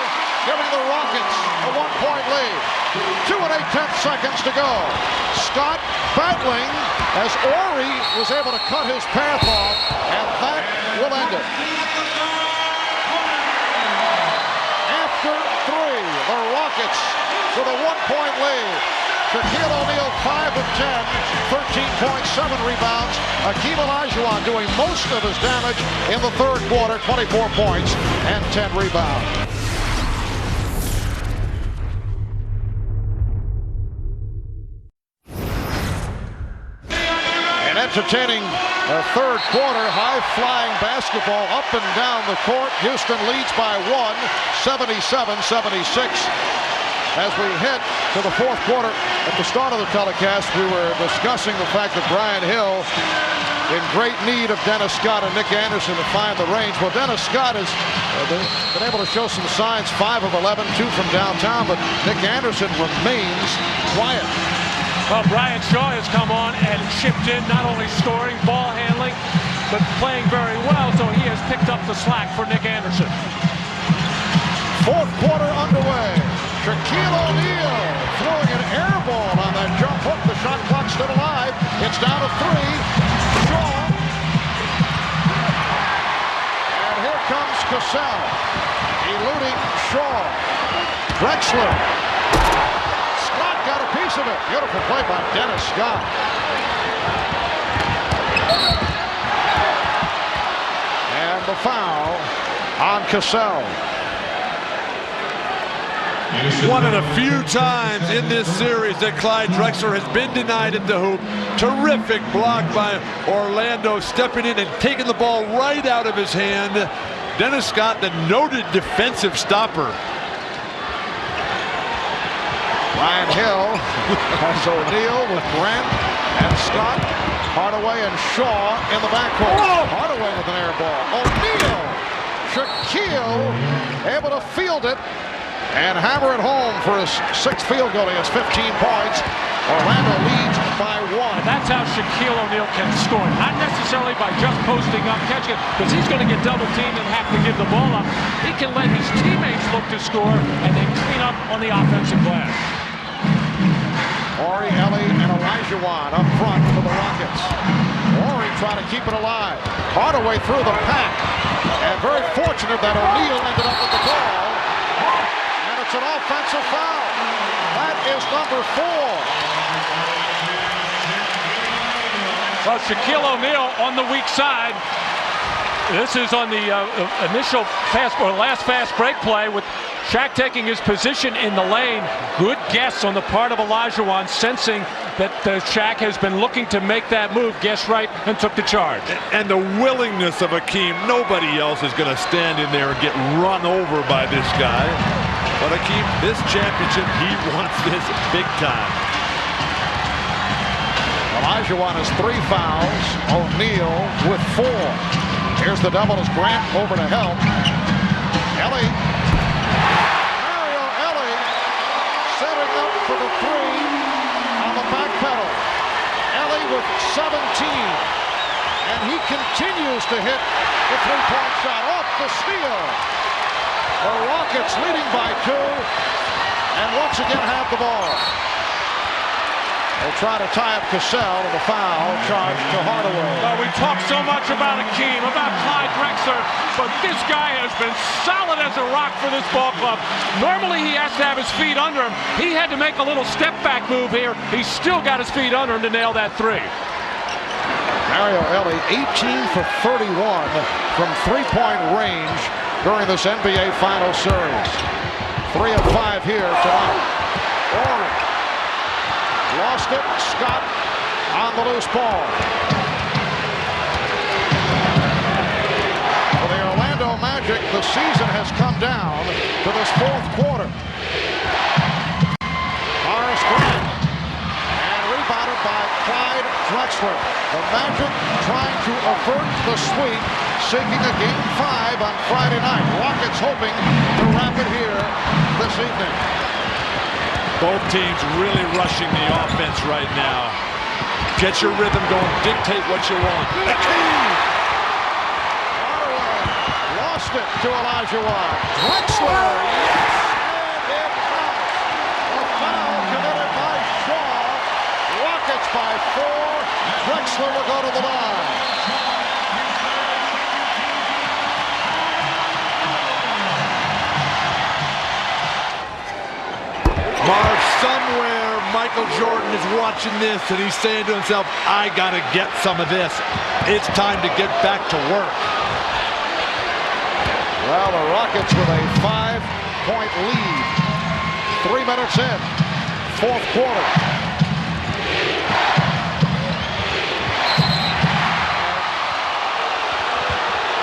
giving the Rockets a 1-point lead. 2 8/10 seconds to go. Scott battling as Ori was able to cut his path off, and that will end it. After 3, the Rockets with a 1-point lead. Shaquille O'Neal 5 of 10, 13.7 rebounds. Hakeem Olajuwon doing most of his damage in the third quarter, 24 points and 10 rebounds. An entertaining third quarter, high-flying basketball up and down the court. Houston leads by 1, 77-76. As we head to the fourth quarter, at the start of the telecast, we were discussing the fact that Brian Hill in great need of Dennis Scott and Nick Anderson to find the range. Well, Dennis Scott has been able to show some signs, 5 of 11, 2 from downtown, but Nick Anderson remains quiet. Well, Brian Shaw has come on and chipped in, not only scoring, ball handling, but playing very well, so he has picked up the slack for Nick Anderson. Fourth quarter underway. Shaquille O'Neal throwing an air ball on that jump hook. The shot clock still alive. It's down to 3. Shaw. And here comes Cassell. Eluding Shaw. Drexler. Scott got a piece of it. Beautiful play by Dennis Scott. And the foul on Cassell. One of the few times in this series that Clyde Drexler has been denied at the hoop. Terrific block by Orlando, stepping in and taking the ball right out of his hand. Dennis Scott, the noted defensive stopper. Ryan Hill has O'Neal with Grant and Scott. Hardaway and Shaw in the backcourt. Hardaway with an air ball. O'Neal. Shaquille able to field it and hammer it home for his 6th field goal. He has 15 points. Orlando leads by 1. And that's how Shaquille O'Neal can score. Not necessarily by just posting up, catching it, because he's going to get double teamed and have to give the ball up. He can let his teammates look to score and then clean up on the offensive glass. Horry, Ellie, and Olajuwon up front for the Rockets. Horry trying to keep it alive. Hardaway through the pack. And very fortunate that O'Neal ended up with the ball. And it's an offensive foul. That is number 4. So Shaquille O'Neal on the weak side. This is on the initial last fast break play with Shaq taking his position in the lane. Good guess on the part of Olajuwon, sensing that Shaq has been looking to make that move. Guessed right and took the charge. And the willingness of Hakeem. Nobody else is going to stand in there and get run over by this guy. But Hakeem, this championship, he wants this big time. Olajuwon has 3 fouls. O'Neal with 4. Here's the double as Grant over to help. Ellie. Mario Ellie setting up for the 3 on the back pedal. Ellie with 17. And he continues to hit the 3-point shot off the steal. The Rockets leading by 2. And once again have the ball. They'll try to tie up Cassell with a foul charge to Hardaway. Well, we talk so much about Hakeem, about Clyde Drexler, but this guy has been solid as a rock for this ball club. Normally he has to have his feet under him. He had to make a little step back move here. He's still got his feet under him to nail that 3. Mario Ellie 18 for 31 from 3-point range during this NBA Finals series. 3 of 5 here tonight. Horry. Lost it. Scott on the loose ball. For the Orlando Magic, the season has come down to this 4th quarter. Horace Grant. And rebounded by Clyde Drexler. The Magic trying to avert the sweep, seeking a Game 5 on Friday night. Rockets hoping to wrap it here this evening. Both teams really rushing the offense right now. Get your rhythm going. Dictate what you want. Hardaway lost it to Olajuwon. Drexler. Yes, and it counts. A foul committed by Shaw. Rockets by 4. Drexler will go to the line. Marv, somewhere Michael Jordan is watching this and he's saying to himself, I got to get some of this. It's time to get back to work. Well, the Rockets with a 5-point lead. 3 minutes in, 4th quarter.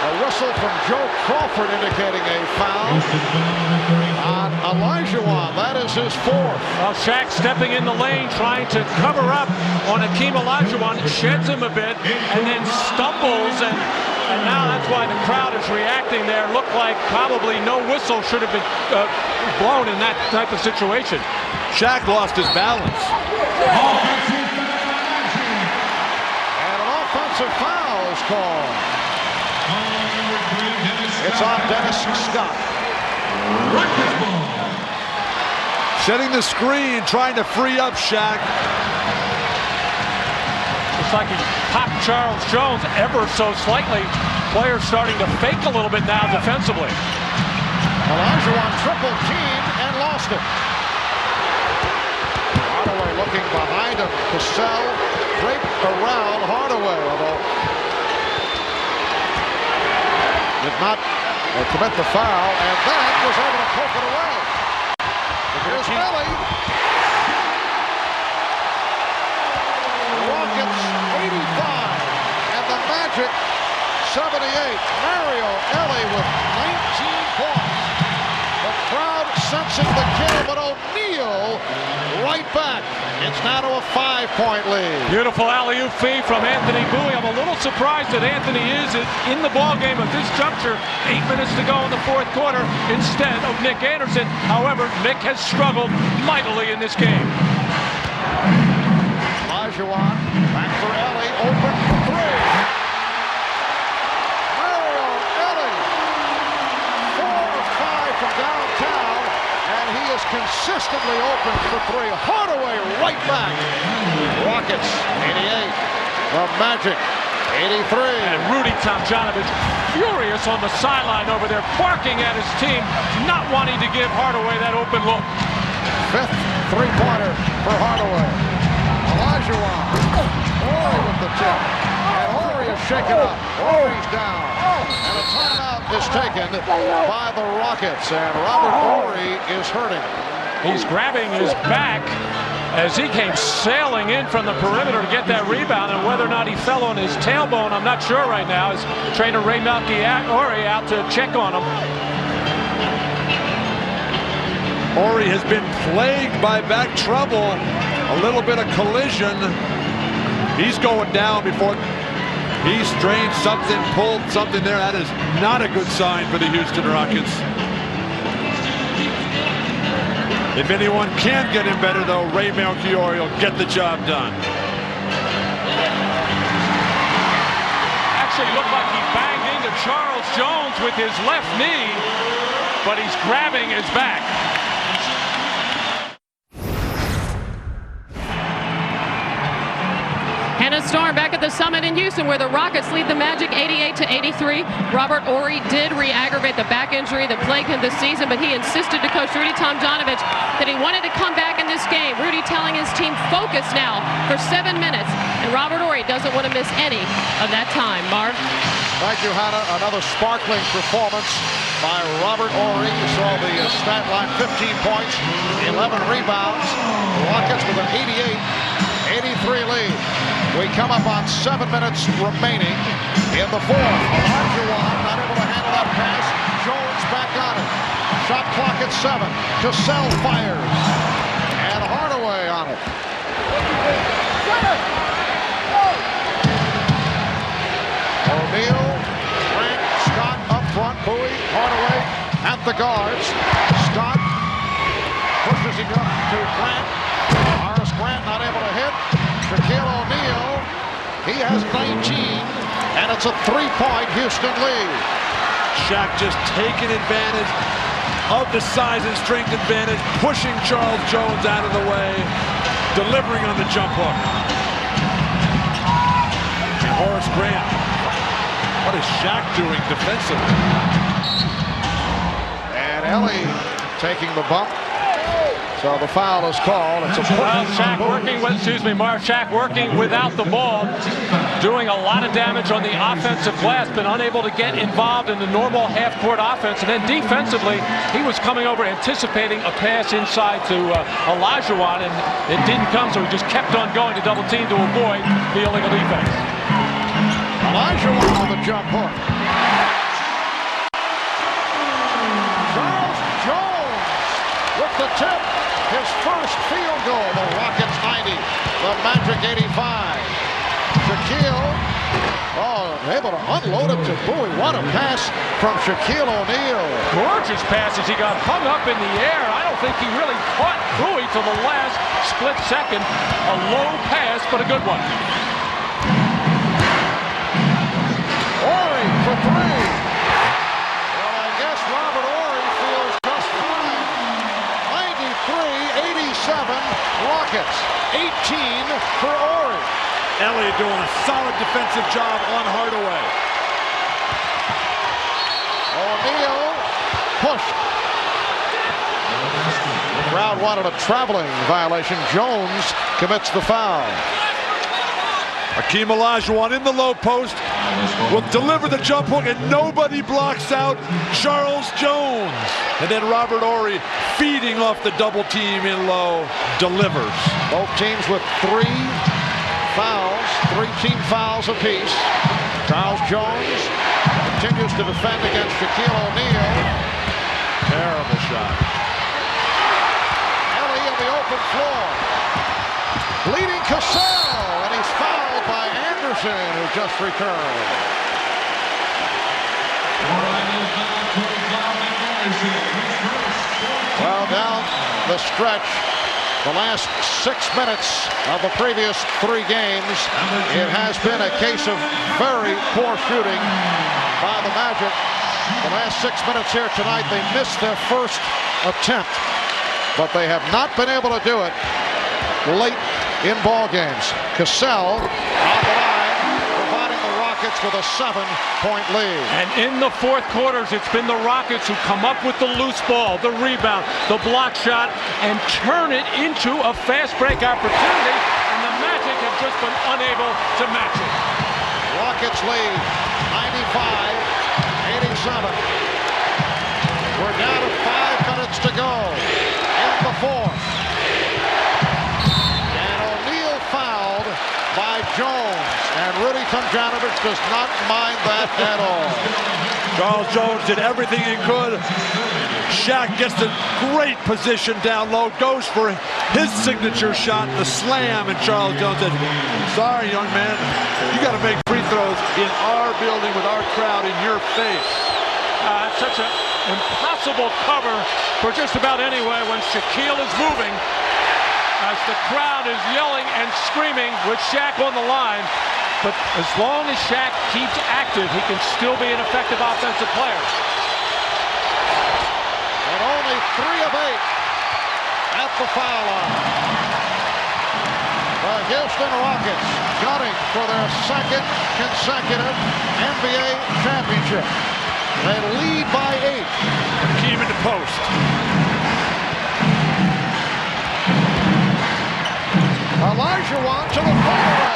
A whistle from Joe Crawford indicating a foul on Olajuwon. That is his 4th. Well, Shaq stepping in the lane, trying to cover up on Hakeem Olajuwon. Sheds him a bit and then stumbles, and now that's why the crowd is reacting there. Looked like probably no whistle should have been blown in that type of situation. Shaq lost his balance. And an offensive foul is called. It's on Dennis Scott. Setting the screen, trying to free up Shaq. Looks like he popped Charles Jones ever so slightly. Players starting to fake a little bit now defensively. Olajuwon triple team and lost it. Hardaway looking behind him. Cassell draped around Hardaway, although did not commit the foul, and then was able to poke it away. Here's Ellie. Rockets 85 and the Magic 78. Mario Ellie with 19 points. The crowd sensing the kill, but O'Neal right back. It's now to a 5-point lead. Beautiful alley-oop feed from Anthony Bowie. I'm a little surprised that Anthony is in the ballgame at this juncture. 8 minutes to go in the fourth quarter instead of Nick Anderson. However, Nick has struggled mightily in this game. Olajuwon back for Ellie, open for three. Mario Ellie, 4 of 5 from downtown, and he is consistently open for three. Hardaway right back. Rockets 88. The Magic 83. And Rudy Tomjanovich furious on the sideline over there, barking at his team, not wanting to give Hardaway that open look. Fifth three-pointer for Hardaway. Olajuwon. Horry with the tip. And Horry is shaken up. Horry's down. And a timeout is taken by the Rockets. And Robert Horry is hurting. He's grabbing his back as he came sailing in from the perimeter to get that rebound, and whether or not he fell on his tailbone, I'm not sure right now. His trainer Ray Malchiori out to check on him. Horry has been plagued by back trouble. A little bit of collision. He's going down before he strained something, pulled something there. That is not a good sign for the Houston Rockets. If anyone can get him better, though, Ray Malchiori will get the job done. Actually looked like he banged into Charles Jones with his left knee, but he's grabbing his back. Hannah Storm back at the Summit in Houston, where the Rockets lead the Magic 88-83. Robert Horry did re-aggravate the back injury that plagued him this season, but he insisted to coach Rudy Tomjanovich that he wanted to come back in this game. Rudy telling his team focus now for 7 minutes, and Robert Horry doesn't want to miss any of that time. Marv? Thank you, Hannah. Another sparkling performance by Robert Horry. You saw the stat line, 15 points, 11 rebounds. The Rockets with an 88-83 lead. We come up on 7 minutes remaining in the fourth. Olajuwon not able to handle that pass. Jones back on it. Shot clock at 7. Cassell fires. And Hardaway on it. O'Neal, Grant, Scott up front. Bowie, Hardaway at the guards. Scott pushes him up to Grant. Horace Grant not able to hit. Shaquille O'Neal, he has 19, and it's a 3-point Houston lead. Shaq just taking advantage of the size and strength advantage, pushing Charles Jones out of the way, delivering on the jump hook. And Horace Grant, what is Shaq doing defensively? And Ellie taking the bump. So the foul is called. It's a Shaq working with, Marv, Shaq working without the ball, doing a lot of damage on the offensive glass, been unable to get involved in the normal half-court offense, and then defensively, he was coming over anticipating a pass inside to Olajuwon, and it didn't come, so he just kept on going to double team to avoid the illegal defense. Olajuwon on the jump hook. Charles Jones with the tip. His first field goal. The Rockets 90. The Magic 85. Shaquille, able to unload it to Bowie. What a pass from Shaquille O'Neal. Gorgeous pass as he got hung up in the air. I don't think he really caught Bowie till the last split second. A low pass, but a good one. Horry for three. Well, I guess Robert Horry feels just fine. 93-87 Rockets. 18 for Horry. Elliott doing a solid defensive job on Hardaway. O'Neal pushed. The crowd wanted a traveling violation. Jones commits the foul. Hakeem Olajuwon in the low post will deliver the jump hook, and nobody blocks out Charles Jones. And then Robert Horry, feeding off the double team in low, delivers. Both teams with 3 fouls, 3 team fouls apiece. Charles Jones continues to defend against Shaquille O'Neal. Terrible shot. Ellie in the open floor. Leading Cassell, and he's fouled by Anderson, who just returned. Well, down the stretch, the last 6 minutes of the previous 3 games, it has been a case of very poor shooting by the Magic. The last 6 minutes here tonight, they missed their first attempt, but they have not been able to do it late in ball games. Cassell on the line, providing the Rockets with a 7-point lead. And in the fourth quarters, it's been the Rockets who come up with the loose ball, the rebound, the block shot, and turn it into a fast break opportunity, and the Magic have just been unable to match it. Rockets lead 95-87. We're down to 5 minutes to go in the fourth. And O'Neal fouled by Jones, and Rudy Tomjanovich does not mind that at all. Charles Jones did everything he could. Shaq gets the great position down low, goes for his signature shot, the slam, and Charles Jones says, sorry, young man, you got to make free throws in our building with our crowd in your face. It's such an impossible cover for just about anyway when Shaquille is moving, as the crowd is yelling and screaming with Shaq on the line. But as long as Shaq keeps active, he can still be an effective offensive player. And only 3 of 8 at the foul line. The Houston Rockets gunning for their 2nd consecutive NBA championship. They lead by 8. Hakeem in the post. Olajuwon to the fadeaway.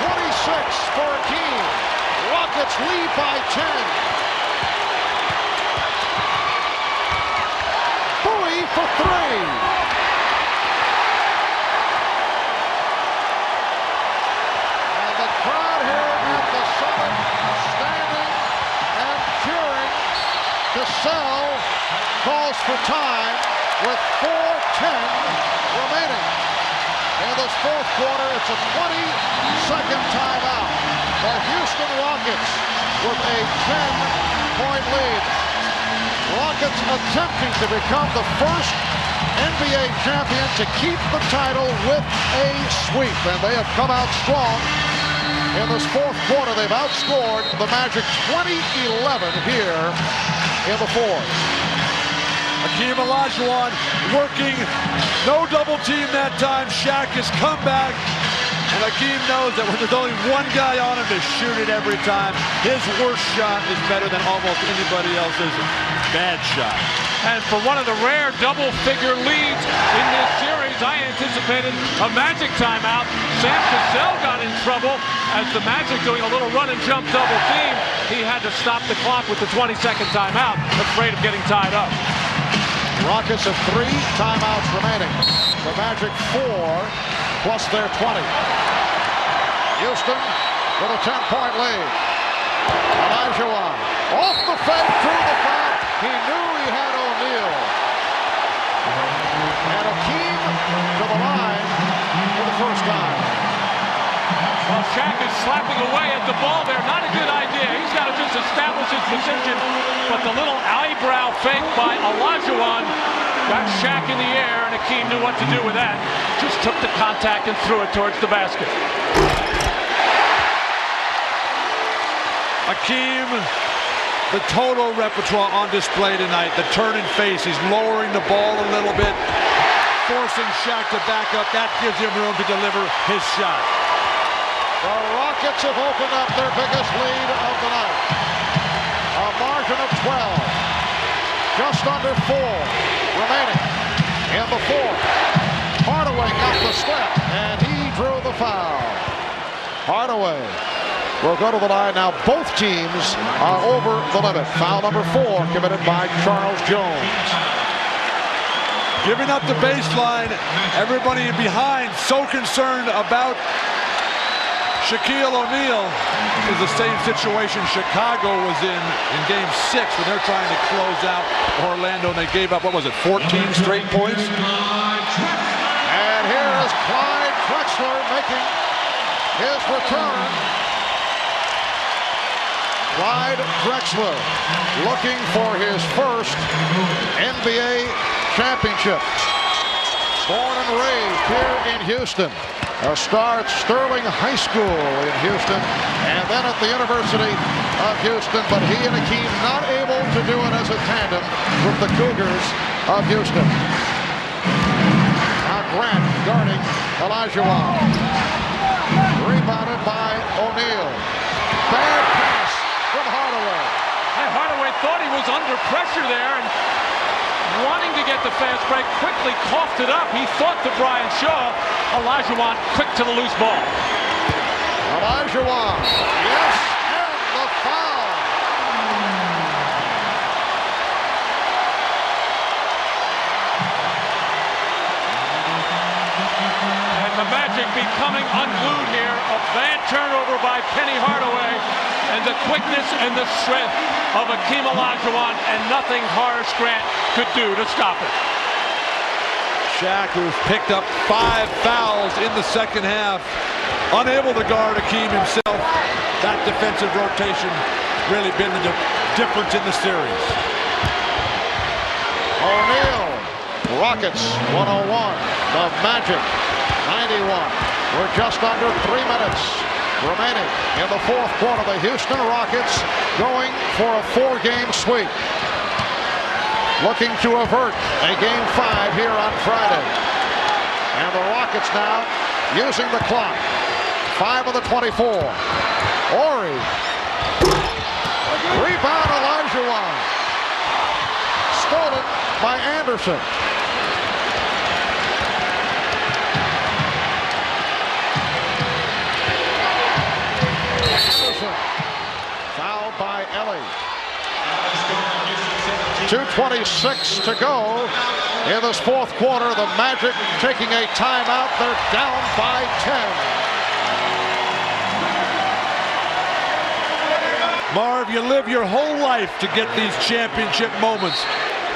26 for Hakeem. Rockets lead by 10. Bowie for 3. Cassell calls for time with 4:10 remaining. In this fourth quarter, it's a 20-second timeout. The Houston Rockets with a 10-point lead. Rockets attempting to become the first NBA champion to keep the title with a sweep, and they have come out strong. In this fourth quarter, they've outscored the Magic 20-11 here in the fourth. Hakeem Olajuwon working, no double team that time. Shaq has come back, and Hakeem knows that when there's only one guy on him to shoot it every time, his worst shot is better than almost anybody else's bad shot. And for one of the rare double-figure leads in this series, I anticipated a Magic timeout. Sam Cassell got in trouble as the Magic doing a little run and jump double team. He had to stop the clock with the 20-second timeout, afraid of getting tied up. Rockets have 3 timeouts remaining. The Magic 4 plus their 20. Houston with a 10-point lead. Olajuwon off the fake, through the foul. He knew he had O'Neal. And Hakeem to the line for the first time. Well, Shaq is slapping away at the ball there. Not a good idea. He's got to just establish his position. But the little eyebrow fake by Olajuwon got Shaq in the air, and Hakeem knew what to do with that. Just took the contact and threw it towards the basket. Hakeem, the total repertoire on display tonight. The turn and face. He's lowering the ball a little bit, forcing Shaq to back up. That gives him room to deliver his shot. The Rockets have opened up their biggest lead of the night. A margin of 12. Just under 4 remaining in the fourth. Hardaway got the step, and he drew the foul. Hardaway will go to the line. Now both teams are over the limit. Foul number 4 committed by Charles Jones. Giving up the baseline. Everybody behind so concerned about Shaquille O'Neal. Is the same situation Chicago was in Game 6 when they're trying to close out Orlando, and they gave up, what was it, 14 straight points? And here is Clyde Drexler making his return. Clyde Drexler looking for his first NBA championship. Born and raised here in Houston. A star at Sterling High School in Houston, and then at the University of Houston. But he and Hakeem not able to do it as a tandem with the Cougars of Houston. Now Grant guarding Olajuwon. Rebounded by O'Neal. Bad pass from Hardaway. Hardaway thought he was under pressure there and wanting to get the fast break, quickly coughed it up. He thought to Brian Shaw. Olajuwon quick to the loose ball. Olajuwon, yes, and the foul. And the Magic becoming unglued here. A bad turnover by Penny Hardaway. And the quickness and the strength of Hakeem Olajuwon, and nothing Horace Grant could do to stop it. Shaq, who's picked up 5 fouls in the second half, unable to guard Hakeem himself. That defensive rotation really been the difference in the series. O'Neal, Rockets 101, the Magic 91. We're just under 3 minutes remaining in the fourth quarter. The Houston Rockets going for a 4-game sweep, looking to avert a Game 5 here on Friday. And the Rockets now using the clock. 5 of the 24. Horry. Rebound Olajuwon. Stolen by Anderson. Fouled by Ellie. 2:26 to go in this fourth quarter. The Magic taking a timeout. They're down by 10. Marv, you live your whole life to get these championship moments.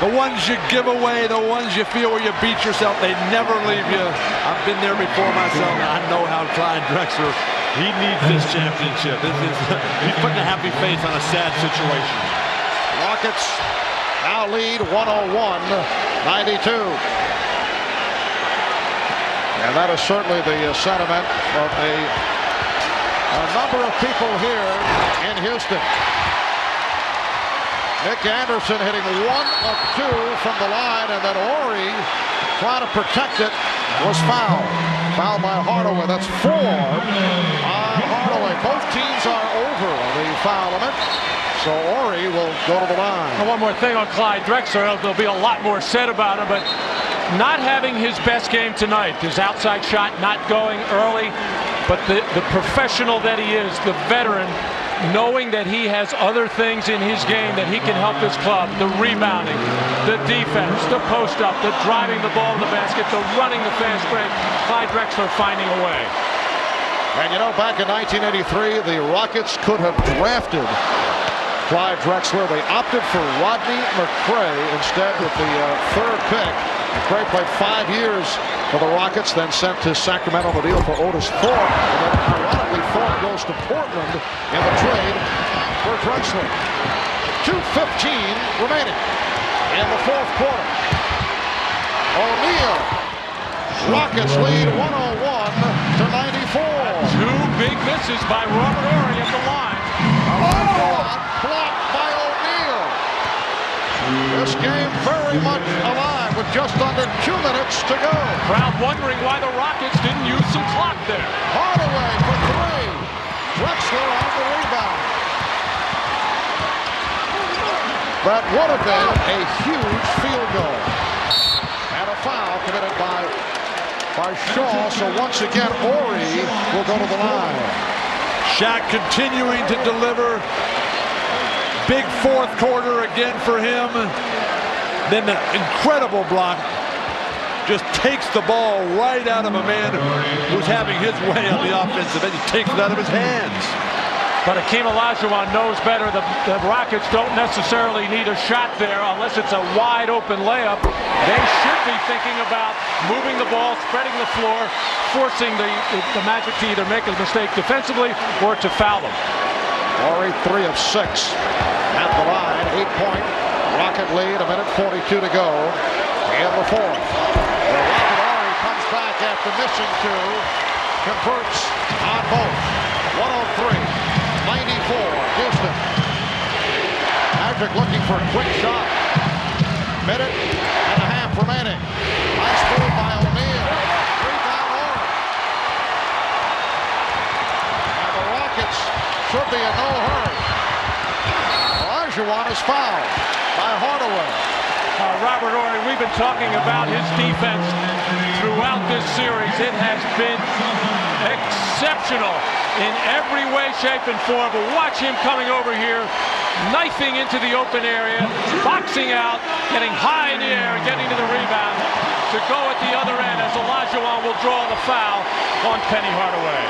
The ones you give away, the ones you feel where you beat yourself, they never leave you. I've been there before myself. I know how Clyde Drexler, he needs this championship. He's putting a happy face on a sad situation. Rockets now lead 101-92. And that is certainly the sentiment of a number of people here in Houston. Nick Anderson hitting 1 of 2 from the line, and then Horry trying to protect it was fouled. Fouled by Hardaway. That's 4 on Hardaway. Both teams are over the foul limit. So Horry will go to the line. And one more thing on Clyde Drexler. There'll be a lot more said about him, but not having his best game tonight. His outside shot not going early, but the professional that he is, the veteran, knowing that he has other things in his game that he can help this club. The rebounding, the defense, the post-up, the driving the ball in the basket, the running the fast break. Clyde Drexler finding a way. And you know, back in 1983, the Rockets could have drafted Clyde Drexler. They opted for Rodney McCray instead with the 3rd pick. McCray played 5 years for the Rockets, then sent to Sacramento on the deal for Otis Thorpe. And then ironically, Thorpe goes to Portland in the trade for Drexler. 2:15 remaining in the fourth quarter. O'Neal. Rockets lead 101-94. 2 big misses by Robert Horry at the line. Blocked by O'Neal. This game very much alive with just under 2 minutes to go. Crowd wondering why the Rockets didn't use some clock there. Hardaway for 3. Drexler on the rebound. That would have been a huge field goal. And a foul committed by Shaw. So once again, Horry will go to the line. Shaq continuing to deliver. Big fourth quarter again for him. Then the incredible block. Just takes the ball right out of a man who's having his way on the offensive end. He takes it out of his hands. But Hakeem Olajuwon knows better. The Rockets don't necessarily need a shot there unless it's a wide open layup. They should be thinking about moving the ball, spreading the floor, forcing the Magic to either make a mistake defensively or to foul them. Horry 3 of 6 at the line. 8-point Rocket lead. 1:42 to go in the fourth. The Rocket Horry comes back after missing 2. Converts on both. 103-94 Houston. Magic looking for a quick shot. Minute and a half remaining. Nice move by O'Neal. Rebound Horry. And the Rockets should be in no hurry. Olajuwon is fouled by Hardaway. Robert Horry, we've been talking about his defense throughout this series. It has been exceptional in every way, shape, and form. But watch him coming over here, knifing into the open area, boxing out, getting high in the air, and getting to the rebound to go at the other end as Olajuwon will draw the foul on Penny Hardaway.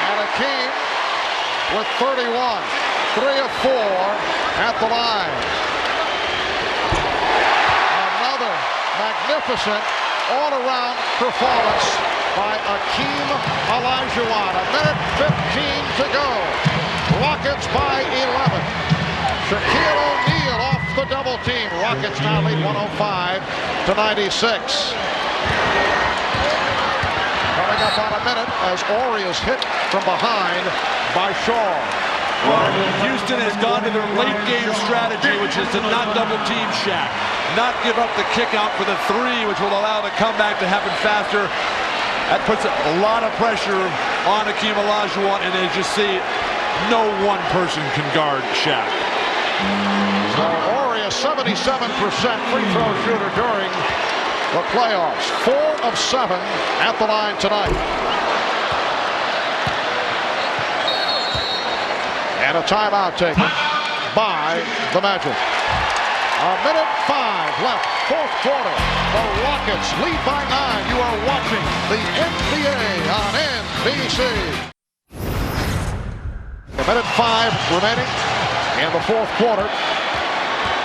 And Hakeem with 31. 3 of 4 at the line. Another magnificent all-around performance by Hakeem Olajuwon. 1:15 to go. Rockets by 11. Shaquille O'Neal off the double team. Rockets now lead 105-96. Coming up on a minute as Horry is hit from behind by Shaw. Houston has gone to their late game strategy, which is to not double team Shaq. Not give up the kick out for the 3, which will allow the comeback to happen faster. That puts a lot of pressure on Hakeem Olajuwon, and as you see, no one person can guard Shaq. So Horry a 77% free throw shooter during the playoffs. 4 of 7 at the line tonight. And a timeout taken by the Magic. 1:05 left, fourth quarter. The Rockets lead by 9. You are watching the NBA on NBC. 1:05 remaining in the fourth quarter.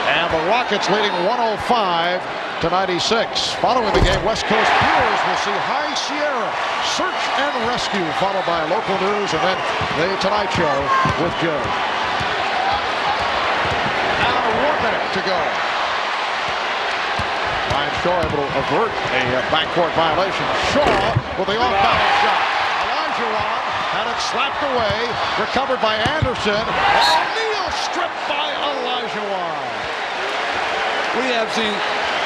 And the Rockets leading 105-96. Following the game, West Coast viewers will see High Sierra Search and Rescue, followed by local news, and then the Tonight Show with Joe. Now 1 minute to go. Ryan Shaw able to avert a backcourt violation. Shaw with the off-balance shot. Olajuwon had it slapped away, recovered by Anderson. O'Neal stripped by Olajuwon. We have seen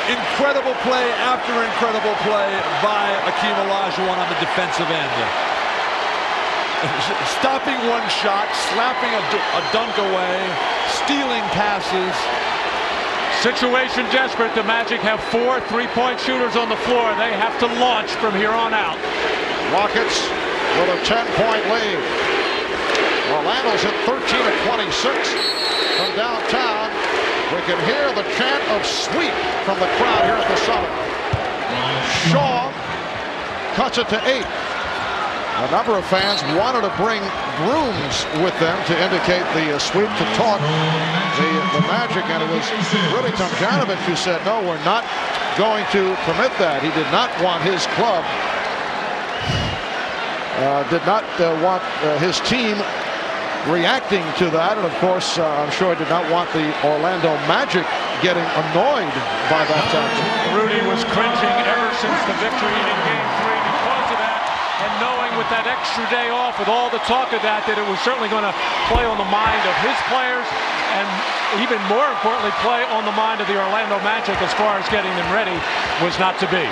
incredible play after incredible play by Hakeem Olajuwon on the defensive end. Stopping one shot, slapping a dunk away, stealing passes. Situation desperate. The Magic have 4 3-point shooters on the floor. They have to launch from here on out. Rockets with a 10-point lead. Orlando's hit 13 of 26 from downtown. We can hear the chant of sweep from the crowd here at the Summit. Shaw cuts it to 8. A number of fans wanted to bring brooms with them to indicate the sweep to taunt the Magic, and it was really Tomjanovich who said, no, we're not going to permit that. He did not want his club, did not want his team reacting to that, and of course, I'm sure he did not want the Orlando Magic getting annoyed by that tactic. Rudy was cringing ever since the victory in Game 3 because of that, and knowing with that extra day off, with all the talk of that it was certainly going to play on the mind of his players, and even more importantly, play on the mind of the Orlando Magic as far as getting them ready was not to be.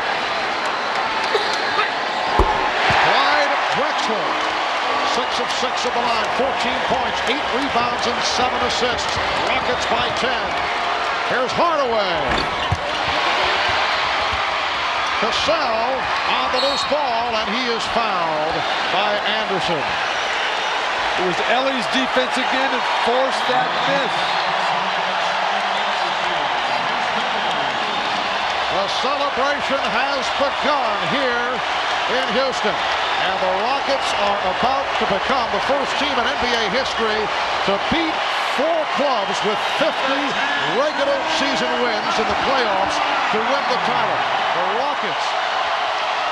Clyde Drexler. 6 of 6 at the line, 14 points, 8 rebounds, and 7 assists. Rockets by 10. Here's Hardaway. Cassell on the loose ball, and he is fouled by Anderson. It was Ellie's defense again that forced that miss. The celebration has begun here in Houston, and the Rockets are about to become the first team in NBA history to beat 4 clubs with 50 regular season wins in the playoffs to win the title. The Rockets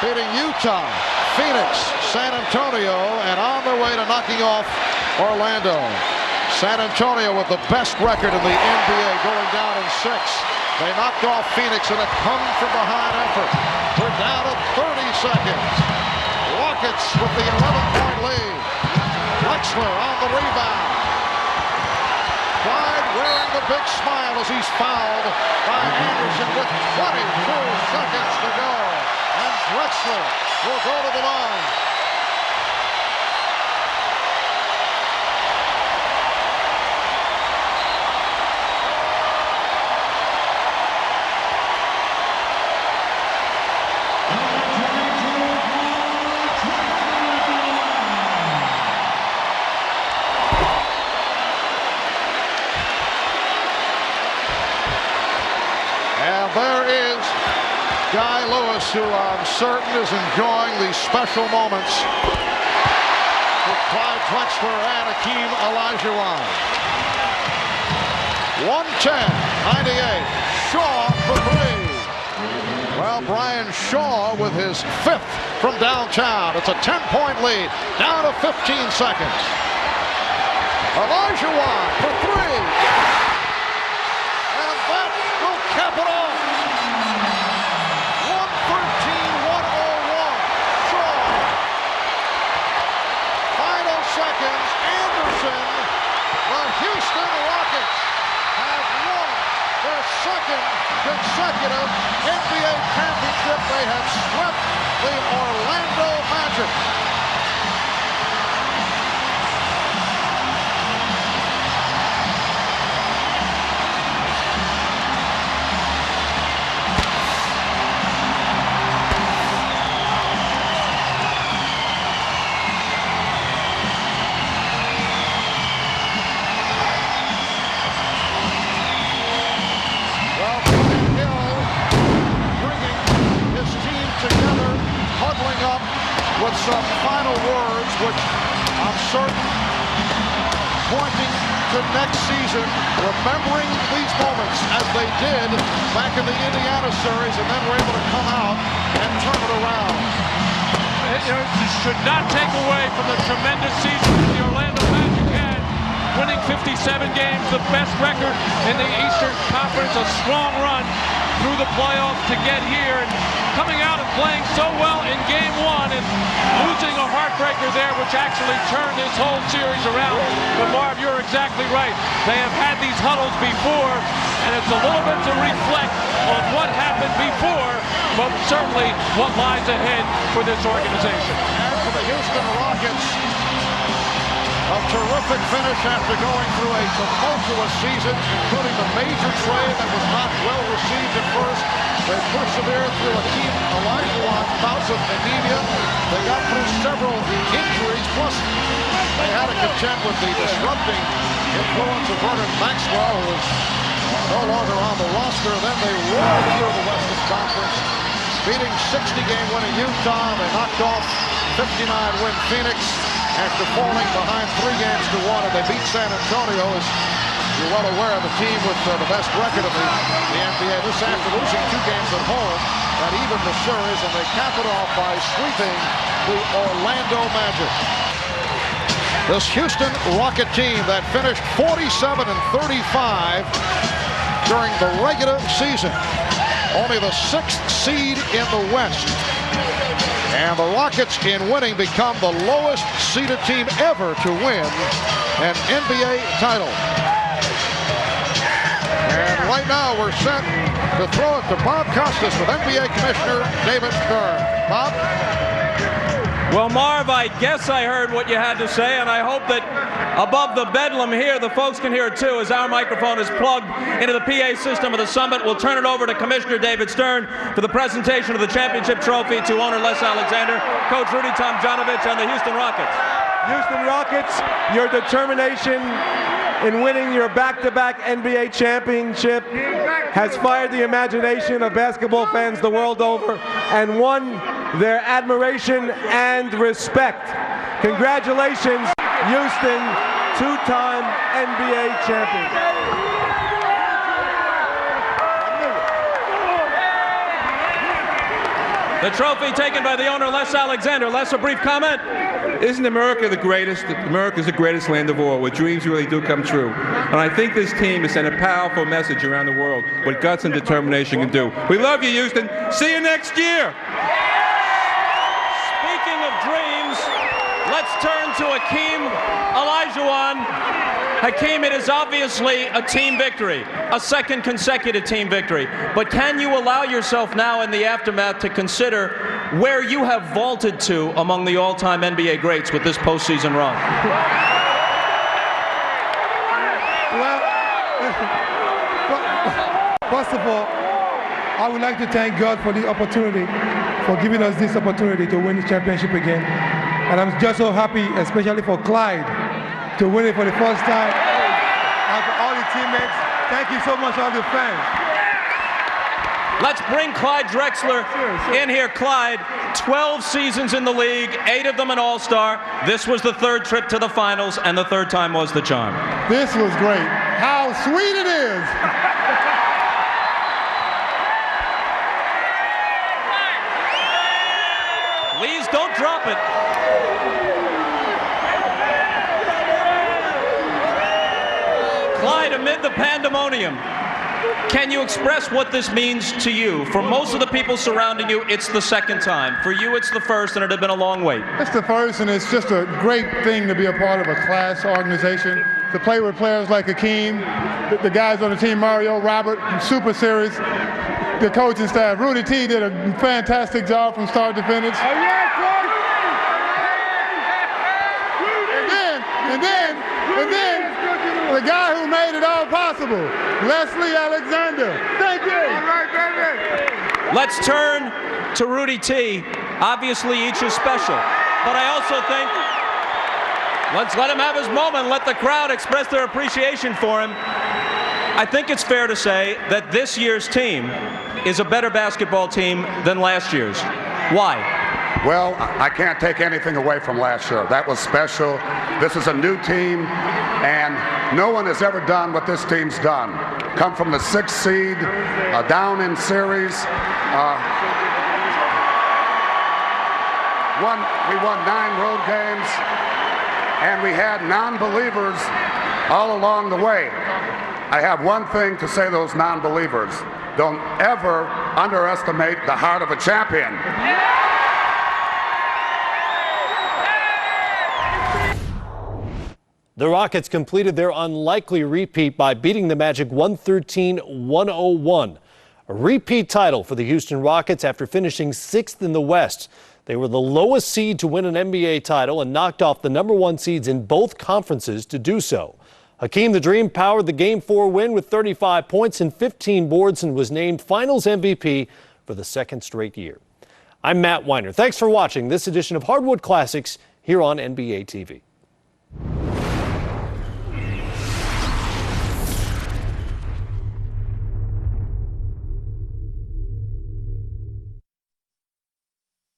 beating Utah, Phoenix, San Antonio, and on their way to knocking off Orlando. San Antonio with the best record in the NBA, going down in 6. They knocked off Phoenix in a come-from-behind effort. We're down to 30 seconds. Rockets with the 11-point lead. Drexler on the rebound. Clyde wearing the big smile as he's fouled by Anderson with 22 seconds to go. And Drexler will go to the line. There is Guy Lewis, who I'm certain is enjoying these special moments with Clyde Drexler and Hakeem Olajuwon. 110-98. Shaw for 3. Well, Brian Shaw with his 5th from downtown. It's a 10-point lead. Down to 15 seconds. Olajuwon for 3. And that will cap it off. 113-101. Shaw. Final seconds. Anderson. The Houston Rockets have won their 2nd consecutive NBA championship. They have swept the Orlando Magic. With some final words, which I'm certain pointing to next season, remembering these moments as they did back in the Indiana series, and then were able to come out and turn it around. It should not take away from the tremendous season the Orlando Magic had, winning 57 games, the best record in the Eastern Conference, a strong run through the playoffs to get here, and coming out and playing so well in Game 1 and losing a heartbreaker there, which actually turned this whole series around. But Marv, you're exactly right. They have had these huddles before, and it's a little bit to reflect on what happened before, but certainly what lies ahead for this organization. And for the Houston Rockets, a terrific finish after going through a tumultuous season, including the major trade that was not well received at first. They persevered through Hakeem Olajuwon's bouts of anemia. They got through several injuries, plus they had to contend with the disrupting influence of Vernon Maxwell, who is no longer on the roster. Then they rolled through the Western Conference, beating 60-game winning Utah. They knocked off 59-win Phoenix after falling behind 3 games to 1, and they beat San Antonio, as you're well aware, of the team with the best record of the NBA. This after losing 2 games at home that evened the series, and they cap it off by sweeping the Orlando Magic. This Houston Rocket team that finished 47-35 during the regular season, only the 6th seed in the West. And the Rockets, in winning, become the lowest seeded team ever to win an NBA title. And right now we're set to throw it to Bob Costas with NBA Commissioner David Stern. Bob? Well, Marv, I guess I heard what you had to say, and I hope that above the bedlam here, the folks can hear it too, as our microphone is plugged into the PA system of the Summit. We'll turn it over to Commissioner David Stern for the presentation of the championship trophy to owner Les Alexander, Coach Rudy Tomjanovich, and the Houston Rockets. Houston Rockets, your determination in winning your back-to-back NBA championship has fired the imagination of basketball fans the world over and won their admiration and respect. Congratulations, Houston, two-time NBA champion. The trophy taken by the owner, Les Alexander. Les, a brief comment? Isn't America the greatest? America's the greatest land of all, where dreams really do come true. And I think this team has sent a powerful message around the world, what guts and determination can do. We love you, Houston. See you next year. Speaking of dreams, let's turn to Hakeem Olajuwon. Hakeem, it is obviously a team victory, a second consecutive team victory. But can you allow yourself now in the aftermath to consider where you have vaulted to among the all-time NBA greats with this postseason run? Well, first of all, I would like to thank God for the opportunity, for giving us this opportunity to win the championship again. And I'm just so happy, especially for Clyde, to win it for the first time. And for all the teammates, thank you so much, all the fans. Let's bring Clyde Drexler in here. Clyde, 12 seasons in the league, 8 of them an All-Star. This was the third trip to the finals, and the third time was the charm. This was great. How sweet it is. Please don't drop it. Clyde, amid the pandemonium, can you express what this means to you? For most of the people surrounding you, it's the second time. For you, it's the first, and it had been a long wait. It's the first, and it's just a great thing to be a part of a class organization, to play with players like Hakeem, the guys on the team, Mario, Robert, super serious, the coaching staff. Rudy T did a fantastic job from start to finish. And then, the guy who made it all possible, Leslie Alexander. Thank you. All right, baby. Let's turn to Rudy T. Obviously, each is special, but I also think let's let him have his moment. Let the crowd express their appreciation for him. I think it's fair to say that this year's team is a better basketball team than last year's. Why? Well, I can't take anything away from last year. That was special. This is a new team, and no one has ever done what this team's done. Come from the 6th seed, down in series. We won 9 road games, and we had non-believers all along the way. I have one thing to say to those non-believers. Don't ever underestimate the heart of a champion. The Rockets completed their unlikely repeat by beating the Magic 113-101. A repeat title for the Houston Rockets after finishing 6th in the West. They were the lowest seed to win an NBA title and knocked off the #1 seeds in both conferences to do so. Hakeem the Dream powered the Game 4 win with 35 points and 15 boards and was named Finals MVP for the 2nd straight year. I'm Matt Weiner. Thanks for watching this edition of Hardwood Classics here on NBA TV.